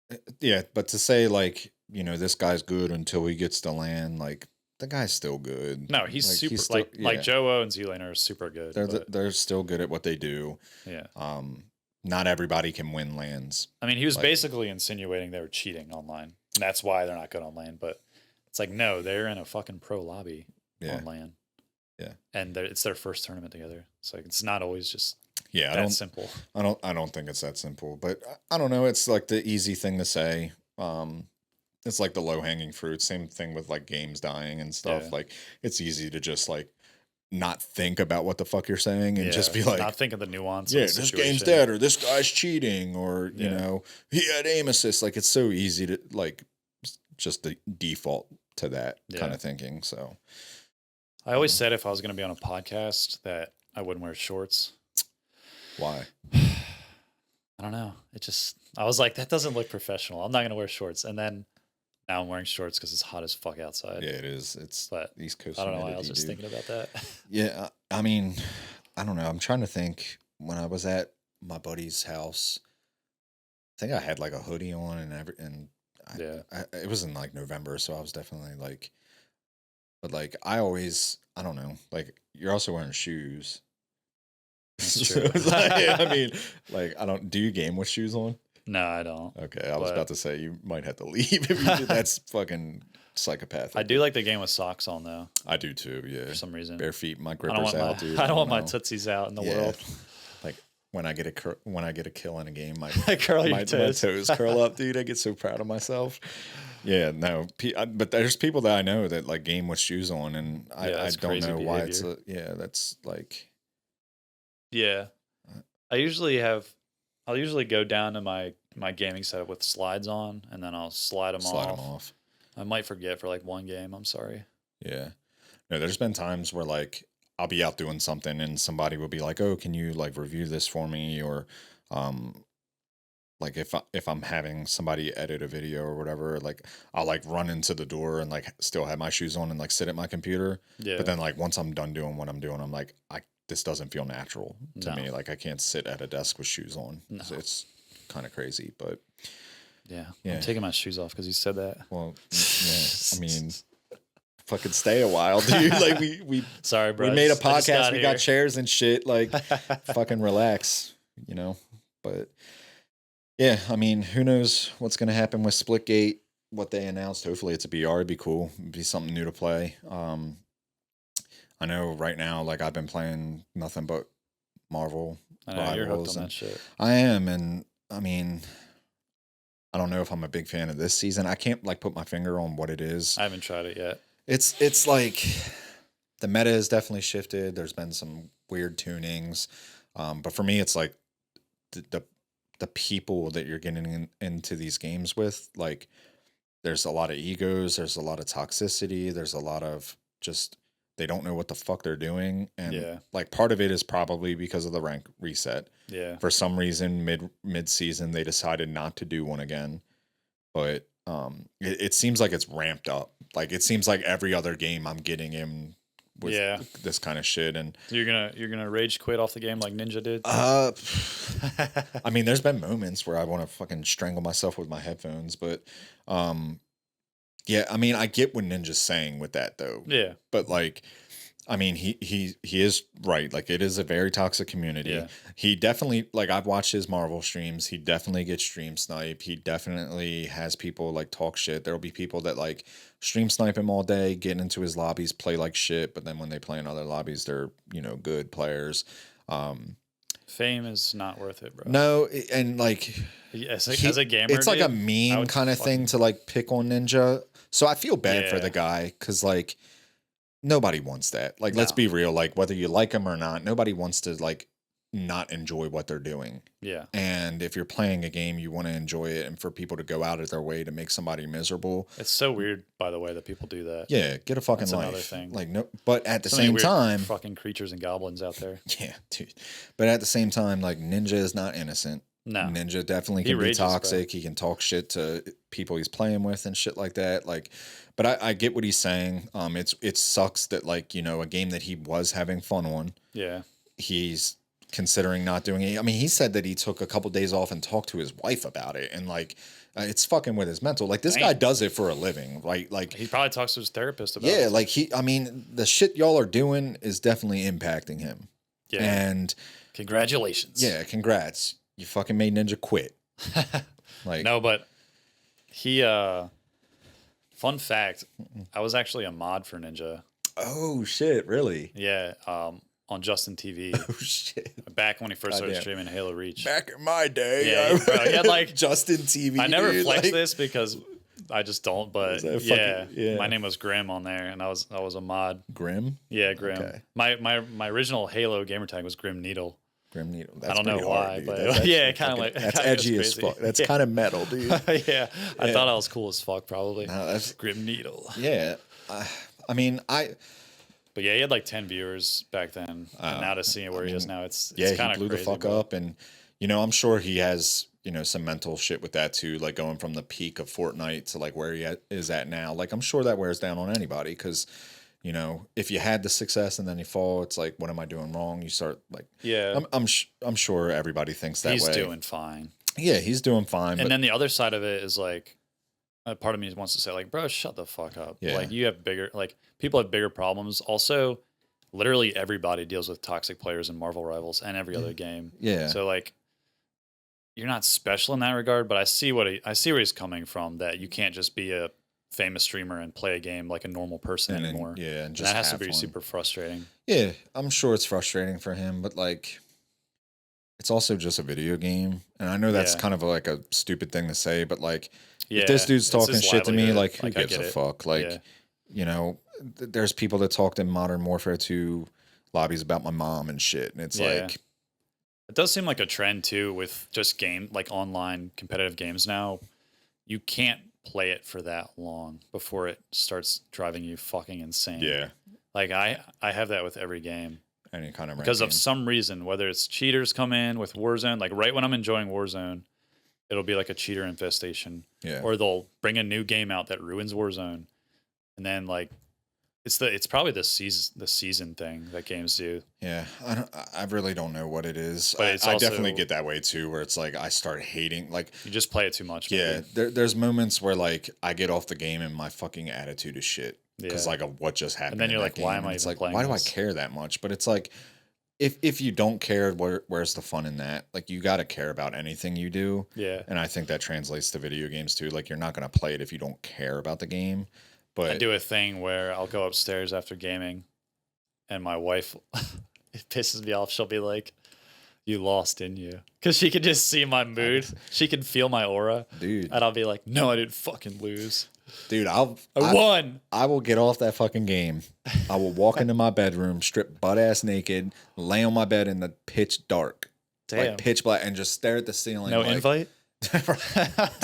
but to say like, you know, this guy's good until he gets to land, like the guy's still good. No, he's like, super still, like Joe and Z-Lane are super good. They're still good at what they do. Yeah. Not everybody can win lands. I mean, he was basically insinuating they were cheating online. And that's why they're not good on land. But it's like, no, they're in a fucking pro lobby on land. Yeah. And it's their first tournament together. It's like it's not always just simple. I don't think it's that simple. But I don't know. It's like the easy thing to say. It's like the low hanging fruit. Same thing with like games dying and stuff. Like it's easy to just like not think about what the fuck you're saying and just be like, not think of the nuance. Yeah, this game's dead, or this guy's cheating, or you know, he had aim assist. Like it's so easy to like just the default to that kind of thinking. So I always said if I was going to be on a podcast that I wouldn't wear shorts. Why? I don't know. I was like, that doesn't look professional. I'm not going to wear shorts. And then now I'm wearing shorts because it's hot as fuck outside. Yeah, it is. It's East Coast. I don't know why I was just thinking about that. Yeah, I mean, I don't know. I'm trying to think. When I was at my buddy's house, I think I had like a hoodie on and it was in like November, so I was definitely like, but like I don't know. Like you're also wearing shoes. That's true. I mean, like do you game with shoes on? No, I don't. Okay, I was about to say you might have to leave if you do. That's fucking psychopathic. I do like the game with socks on though. I do too. Yeah, for some reason. Bare feet, my grippers out, dude. I don't want my tootsies out in the world. Like when I get a kill in a game, my toes. toes curl up, dude. I get so proud of myself. Yeah, no, but there's people that I know that like game with shoes on, and I don't know why it's that's like. Yeah, I'll usually go down to my gaming setup with slides on, and then I'll slide them off. I might forget for like one game. I'm sorry. Yeah. No, there's been times where like I'll be out doing something and somebody will be like, "Oh, can you like review this for me?" Or, like if I'm having somebody edit a video or whatever, like I'll like run into the door and like still have my shoes on and like sit at my computer. Yeah. But then like once I'm done doing what I'm doing, I'm like, this doesn't feel natural to me. Like I can't sit at a desk with shoes on. No. It's kind of crazy, but yeah. I'm taking my shoes off because you said that. Well, yeah. I mean, fucking stay a while, dude. Like we sorry, bro. We made a podcast. We got chairs and shit. Like fucking relax, you know. But yeah, I mean, who knows what's gonna happen with Splitgate? What they announced. Hopefully, it's a BR. It'd be cool. It'd be something new to play. I know right now, like I've been playing nothing but Marvel. I know you're hooked on that shit. I am, and I mean, I don't know if I'm a big fan of this season. I can't like put my finger on what it is. I haven't tried it yet. It's like the meta has definitely shifted. There's been some weird tunings, but for me, it's like the people that you're getting into these games with. Like, there's a lot of egos. There's a lot of toxicity. There's a lot of just. They don't know what the fuck they're doing. And like part of it is probably because of the rank reset. Yeah. For some reason, mid season, they decided not to do one again. But it seems like it's ramped up. Like it seems like every other game I'm getting in with this kind of shit. And so you're gonna rage quit off the game like Ninja did? I mean, there's been moments where I want to fucking strangle myself with my headphones, but yeah, I mean, I get what Ninja's saying with that though. Yeah. But like, I mean, he is right. Like, it is a very toxic community. Yeah. He definitely, like, I've watched his Marvel streams. He definitely gets stream snipe. He definitely has people like talk shit. There'll be people that like stream snipe him all day, get into his lobbies, play like shit. But then when they play in other lobbies, they're, you know, good players. Fame is not worth it, bro. No, and like As he- a gamer, it's like a dude, I meme would kind of fucking- thing to like pick on Ninja. So I feel bad for Yeah. the guy because like nobody wants that. Like, let's No. be real. Like, whether you like him or not, nobody wants to like not enjoy what they're doing. Yeah. And if you're playing a game, you want to enjoy it, and for people to go out of their way to make somebody miserable, It's so weird, by the way, that people do that. yeah, get a fucking That's life. another thing. Like, no, but at the So many same weird time, fucking creatures and goblins out there. yeah, dude. But at the same time, like Ninja is not innocent. No. Ninja definitely He can be rages, bro. toxic. He can talk shit to people he's playing with and shit like that. Like, but I get what he's saying. It sucks that like, you know, a game that he was having fun on, Yeah. he's considering not doing it. I mean, he said that he took a couple days off and talked to his wife about it, and like, it's fucking with his mental. Like, this guy Dang. does it for a living, right? Like, He probably talks to his therapist about yeah, it. like I mean, the shit y'all are doing is definitely impacting him. Yeah. And Congratulations. yeah, congrats. You fucking made Ninja quit. Like, No, but he fun fact, I was actually a mod for Ninja. oh shit, really? Yeah, on Justin TV. Oh shit. Back when he first started Goddamn. streaming Halo Reach. Back in my day, Yeah, bro, he had, like- Justin TV. I never dude, flexed like- this because I just don't, but Was that yeah, fucking- yeah. my name was Grim on there, and I was a mod. Grim. Yeah, Grim. Okay. My original Halo gamer tag was Grim Needle. Grim Needle. That's I don't know pretty why, hard, dude. but That's yeah, actually kind of fucking- like that's kinda edgy goes as crazy. fuck. That's Yeah. kind of metal, dude. Yeah, I Yeah. thought I was cool as fuck, probably. No, that's Grim Needle. yeah. I mean, But yeah, he had like 10 viewers back then. And now to see where he is now, it's yeah, kind he of blew crazy, the fuck bro. up, and you know, I'm sure he has, you know, some mental shit with that too, like going from the peak of Fortnite to like where is at now. Like, I'm sure that wears down on anybody because, you know, if you had the success and then you fall, it's like, what am I doing wrong? You start like, Yeah, I'm sure everybody thinks that he's way. doing fine. Yeah, he's doing fine. And But then the other side of it is like, a part of me wants to say like, bro, shut the fuck up. Yeah. Like you have bigger, like people have bigger problems. Also, literally everybody deals with toxic players in Marvel Rivals and every other game. yeah, So like, you're not special in that regard, but I see where he's coming from. That you can't just be a famous streamer and play a game like a normal person and then, anymore. yeah, and And just that has to have be fun. super frustrating. Yeah, I'm sure it's frustrating for him, but like, it's also just a video game, and I know that's Yeah. kind of like a stupid thing to say, but like, Yeah, if this dude's it's talking his shit to me, livelihood. like, who I gives get a it. fuck? Like, Yeah. you know, there's people that talked in Modern Warfare 2 lobbies about my mom and shit, and it's Yeah. like, It does seem like a trend too with just like online competitive games now. You can't play it for that long before it starts driving you fucking insane. yeah, Like I have that with every game any kind of because of ranking. some reason, whether it's cheaters come in with Warzone, like right when I'm enjoying Warzone, it'll be like a cheater infestation, yeah, or they'll bring a new game out that ruins Warzone, and then like it's probably the season thing that games do. yeah. I really don't know what it is. But it's I definitely also- get that way too, where it's like I start hating, like, You just play it too much. yeah, maybe. there's moments where like I get off the game and my fucking attitude is shit because Yeah. like of what just happened. then in you're that like, why game, am I and it's even like, playing why do this? I care that much? But it's like, if you don't care, where's the fun in that? Like, you got to care about anything you do, Yeah. and I think that translates to video games too. Like, you're not gonna play it if you don't care about the game. But I do a thing where I'll go upstairs after gaming, and my wife, it pisses me off. She'll be like, "You lost, didn't you?" Because she can just see my mood. She can feel my aura, dude, and I'll be like, "No, I didn't fucking lose. dude, I won." I will get off that fucking game. I will walk into my bedroom, strip butt ass naked, lay on my bed in the pitch dark, Damn. like pitch black, and just stare at the ceiling. No like, invite.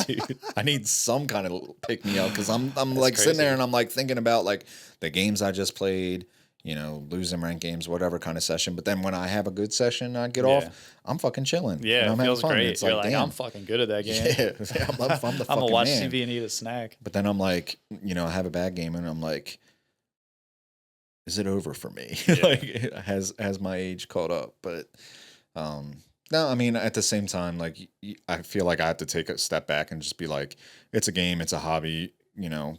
dude, I need some kind of pick me up because I'm like sitting crazy. there and I'm like thinking about like the games I just played, you know, losing ranked games, whatever kind of session. But then when I have a good session, I get Yeah. off. I'm fucking chilling. Yeah, and I'm it having feels fun. great. It's You're like, like, damn. I'm fucking good at that game. Yeah, I'm the I'm fucking gonna watch man. TV and eat a snack. But then I'm like, you know, I have a bad game and I'm like, is it over for me? Yeah. Like, has my age caught up? But no, I mean, at the same time, like, I feel like I have to take a step back and just be like, it's a game, it's a hobby, you know,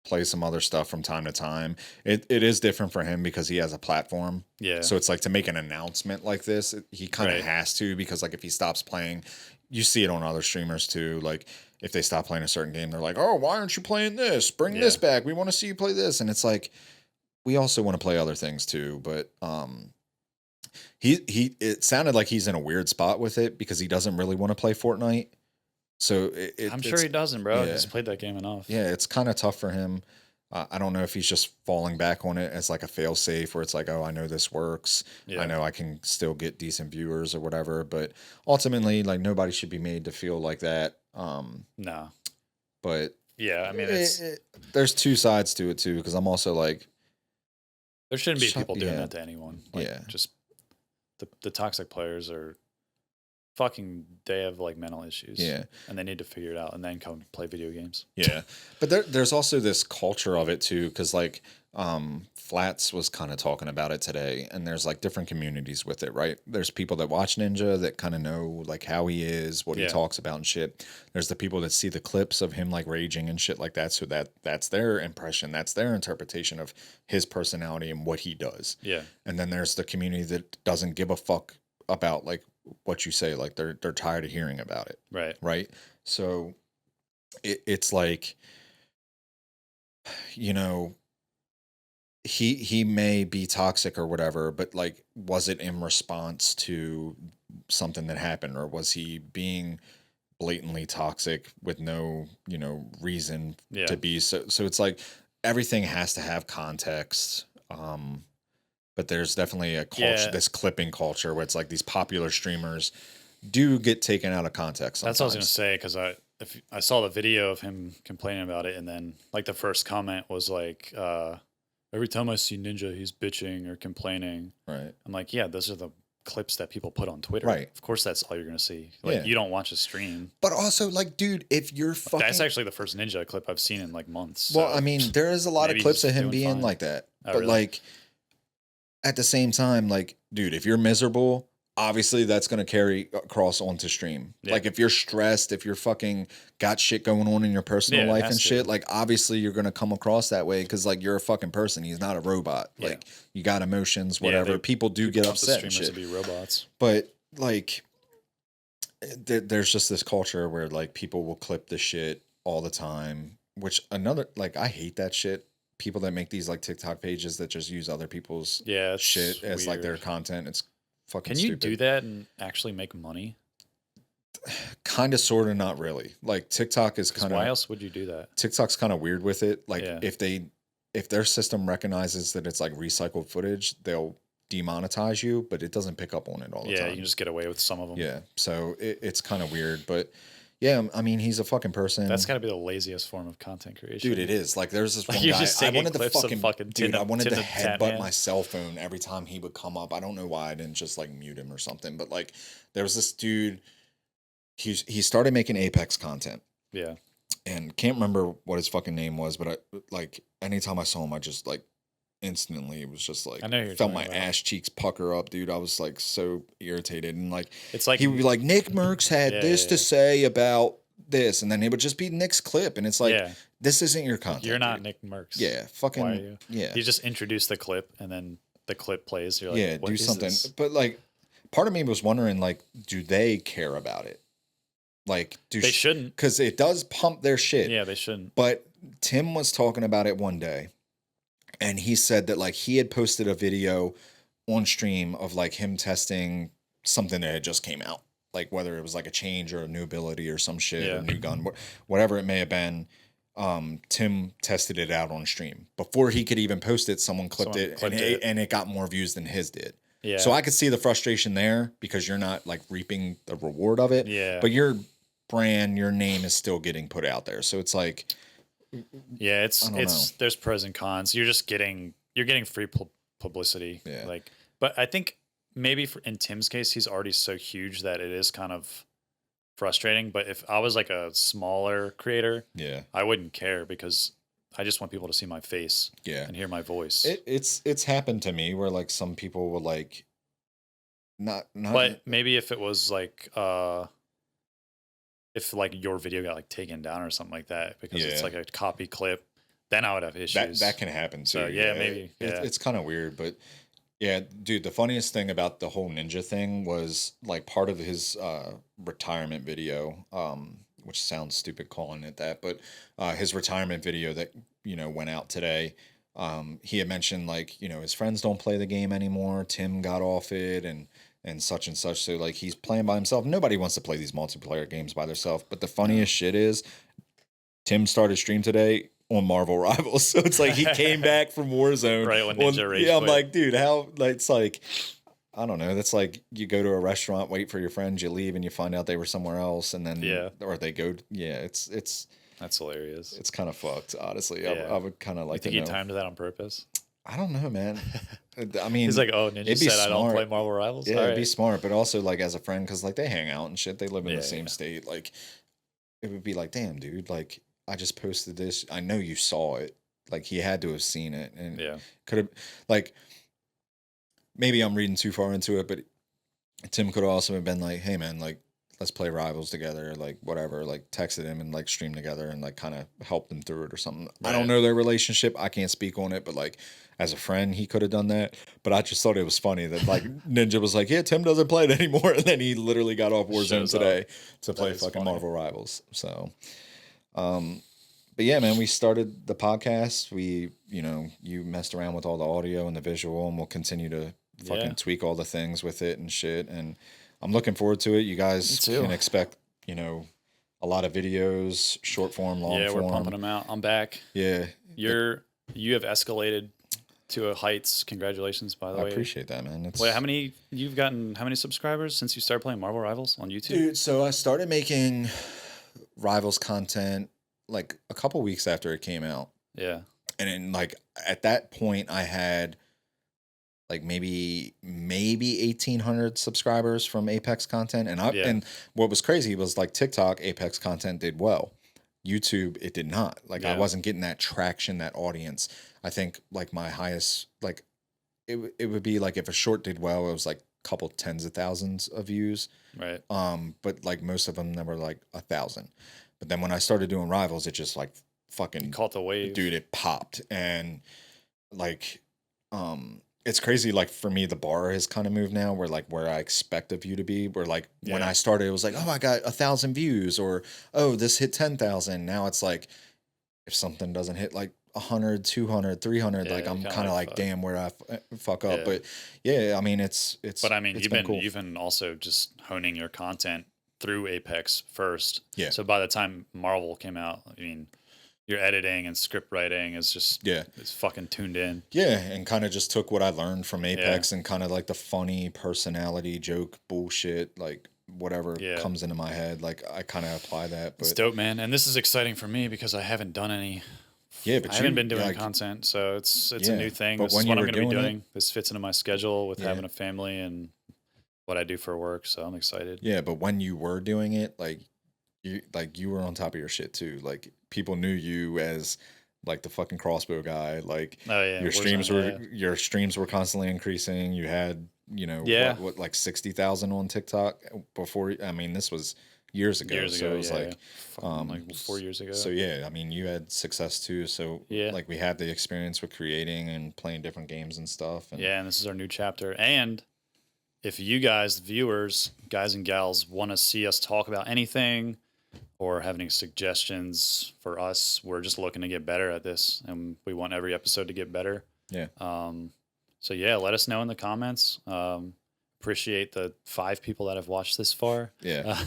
play some other stuff from time to time. It is different for him because he has a platform. Yeah. So it's like to make an announcement like this, he kind of Right. has to, because like if he stops playing, you see it on other streamers too. Like if they stop playing a certain game, they're like, oh, why aren't you playing this? Bring this Yeah. back. We want to see you play this. And it's like, we also want to play other things too. But It sounded like he's in a weird spot with it because he doesn't really want to play Fortnite. So I'm sure he doesn't, bro. yeah. He's played that game enough. Yeah, it's kind of tough for him. I don't know if he's just falling back on it as like a fail safe where it's like, oh, I know this works. Yeah. I know I can still get decent viewers or whatever. But ultimately, like nobody should be made to feel like that. No. But Yeah, I mean, there's two sides to it too, because I'm also like, there shouldn't be people doing yeah. that to anyone. Like, Yeah. just the toxic players are fucking. They have like mental issues. Yeah. And they need to figure it out and then come play video games. Yeah. But there's also this culture of it too, because like Flats was kind of talking about it today, and there's like different communities with it, right? There's people that watch Ninja that kind of know like how he is, what he Yeah. talks about and shit. There's the people that see the clips of him like raging and shit like that, so that's their impression, that's their interpretation of his personality and what he does. Yeah. And then there's the community that doesn't give a fuck about like what you say, like they're tired of hearing about it. Right. So it's like, you know, he may be toxic or whatever, but like, was it in response to something that happened, or was he being blatantly toxic with no, you know, reason Yeah. to be? So it's like everything has to have context. But there's definitely a culture, Yeah. this clipping culture, where it's like these popular streamers do get taken out of context sometimes. That's what I was gonna say, because I saw the video of him complaining about it, and then like the first comment was like, every time I see Ninja, he's bitching or complaining. Right. I'm like, yeah, those are the clips that people put on Twitter. Right. Of course, that's all you're gonna see. Like, Yeah. you don't watch a stream. But also, like, dude, if you're fucking... That's actually the first Ninja clip I've seen in like months. Well, so I mean, there is a lot of maybe clips he's of him doing being fine. like that. Oh, But, really? like, at the same time, like, dude, if you're miserable, obviously that's going to carry across onto stream. Yeah. Like, if you're stressed, if you're fucking got shit going on in your personal Yeah, it life has and to. shit, like, obviously you're going to come across that way because, like, you're a fucking person. He's not a robot. Yeah. Like, you got emotions, Yeah, whatever. People do get want the upset and streamers shit. to be robots. But like, there's just this culture where like people will clip the shit all the time, which another, like, I hate that shit. People that make these like TikTok pages that just use other people's Yeah, it's shit as like their weird. content. It's fucking Can you stupid. do that and actually make money? Kind of, sort of, not really. Like TikTok is 'Cause kind why of, else would you do that? TikTok's kind of weird with it. Like Yeah. if their system recognizes that it's like recycled footage, they'll demonetize you, but it doesn't pick up on it all the Yeah, time. you can just get away with some of them. Yeah, so it's kind of weird, but yeah, I mean, he's a fucking person. That's got to be the laziest form of content creation. Dude, it is. Like, there's this Like, one you're guy. just I taking wanted to clips of fucking, fucking dude. Tin- I wanted to Tin of headbutt Tatman. my cell phone every time he would come up. I don't know why I didn't just like mute him or something. But like, there was this dude. He started making Apex content, Yeah. and can't remember what his fucking name was. But I like anytime I saw him, I just like instantly it was just like I know who you're felt my talking about. ass cheeks pucker up, dude. I was like so irritated, and like It's like he would be like, Nick Merckx had Yeah, this yeah, to yeah. say about this, and then it would just be Nick's clip, and it's like, yeah, this isn't your content. you're not dude. Nick Merckx. Yeah, fucking. Why are you? Yeah, You just introduce the clip and then the clip plays. You're like, yeah, what do is something. this? But like, part of me was wondering, like, do they care about it? Like, They shouldn't. because it does pump their shit. Yeah, they shouldn't. But Tim was talking about it one day, and he said that like he had posted a video on stream of like him testing something that had just came out, like whether it was like a change or a new ability or some shit or Yeah. a new gun, whatever it may have been. Tim tested it out on stream before he could even post it. Someone clipped Someone it, clipped and it. and it got more views than his did. Yeah. So I could see the frustration there because you're not like reaping the reward of it. Yeah. But your brand, your name is still getting put out there. So it's like, Yeah, I don't know. there's pros and cons. You're getting free publicity. Yeah. Like, but I think maybe in Tim's case, he's already so huge that it is kind of frustrating. But if I was like a smaller creator, yeah, I wouldn't care because I just want people to see my face yeah. and hear my voice. It's happened to me where like some people will like not But maybe if it was like if like your video got like taken down or something like that because it's Yeah. like a copy clip, then I would have issues. that can happen too. So, yeah, maybe, yeah. It's kind of weird, but yeah, dude, the funniest thing about the whole ninja thing was like part of his retirement video, which sounds stupid calling it that, but his retirement video that, you know, went out today. he had mentioned like, you know, his friends don't play the game anymore. Tim got off it and such and such. So like he's playing by himself. Nobody wants to play these multiplayer games by themselves. But the funniest shit is Tim started stream today on Marvel Rivals. So it's like he came back from Warzone. Right when Ninja Rage yeah, I'm quit. like, dude, how like it's like I don't know. That's like you go to a restaurant, wait for your friends, you leave, and you find out they were somewhere else, and then or they go. Yeah, it's that's hilarious. It's kind of fucked, honestly. Yeah. I would kind of like You think to he know. timed that on purpose? I don't know, man. I mean, He's like, oh, Ninja it'd be said I don't smart. play Marvel Rivals. Yeah, All it'd right. be smart, but also like as a friend, because like they hang out and shit. They live in Yeah, the same yeah. state. Like it would be like, damn, dude. Like I just posted this. I know you saw it. Like he had to have seen it, and Yeah. could have like maybe I'm reading too far into it, but Tim could have also been like, hey man, like let's play Rivals together, like whatever, like texted him and like stream together and like kind of helped him through it or something. I don't Right. know their relationship. I can't speak on it, but like as a friend, he could have done that. But I just thought it was funny that like Ninja was like, yeah, Tim doesn't play it anymore. And then he literally got off Warzone Shows up. today to play is fucking funny. Marvel Rivals. So, but yeah, man, we started the podcast. We, you know, you messed around with all the audio and the visual, and we'll continue to fucking Yeah. tweak all the things with it and shit. And I'm looking forward to it. You guys Me too. can expect, you know, a lot of videos, short form, long Yeah, form. we're pumping them out. I'm back. Yeah, You have escalated to a heights. Congratulations, by the I way. appreciate that, man. It's, Wait, how many subscribers since you started playing Marvel Rivals on YouTube? dude, so I started making Rivals content like a couple weeks after it came out. Yeah. And then like at that point I had like maybe 1,800 subscribers from Apex content. And Yeah. and what was crazy was like TikTok Apex content did well. YouTube it did not. Like I Yeah. wasn't getting that traction, that audience. I think like my highest like it would be like if a short did well, it was like a couple tens of thousands of views. Right. But like most of them were like 1,000. But then when I started doing Rivals, it just like fucking Caught the wave. dude, it popped. And like it's crazy. Like for me, the bar has kind of moved now where like where I expect a view to be, where like when Yeah. I started, it was like, oh, I got 1,000 views, or oh, this hit 10,000. Now it's like if something doesn't hit like 100, 200, 300, Yeah, like you're I'm kinda kind of like, like, fuck. damn, where I fuck up. Yeah. But yeah, I mean, it's But I mean, it's you've cool. been also just honing your content through Apex first. Yeah. So by the time Marvel came out, I mean, your editing and script writing is just Yeah. it's fucking tuned in. Yeah, and kind of just took what I learned from Apex and kind of like the funny personality joke bullshit, like whatever Yeah. comes into my head, like I kind of apply that. It's But dope, man. And this is exciting for me because I haven't done any. yeah, but I haven't you- been doing like, content, so it's Yeah, a new thing. but This is when what you I'm were going to be doing it- doing. This fits into my schedule with Yeah. having a family and what I do for work. So I'm excited. Yeah, but when you were doing it, like you were on top of your shit too. Like people knew you as like the fucking crossbow guy. Like Oh yeah, your streams were constantly increasing. You had, you know, Yeah. what like 60,000 on TikTok before. I mean, this was years ago. years so ago. it was yeah, like Fucking, like 4 years ago. So yeah, I mean, you had success too. So Yeah. like we had the experience with creating and playing different games and stuff. And Yeah, and this is our new chapter. And if you guys, viewers, guys and gals, want to see us talk about anything or have any suggestions for us, we're just looking to get better at this, and we want every episode to get better. Yeah. So yeah, let us know in the comments. Appreciate the 5 people that have watched this far. Yeah.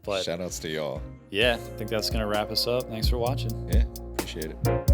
But Shout outs to y'all. yeah, I think that's gonna wrap us up. Thanks for watching. Yeah. Appreciate it.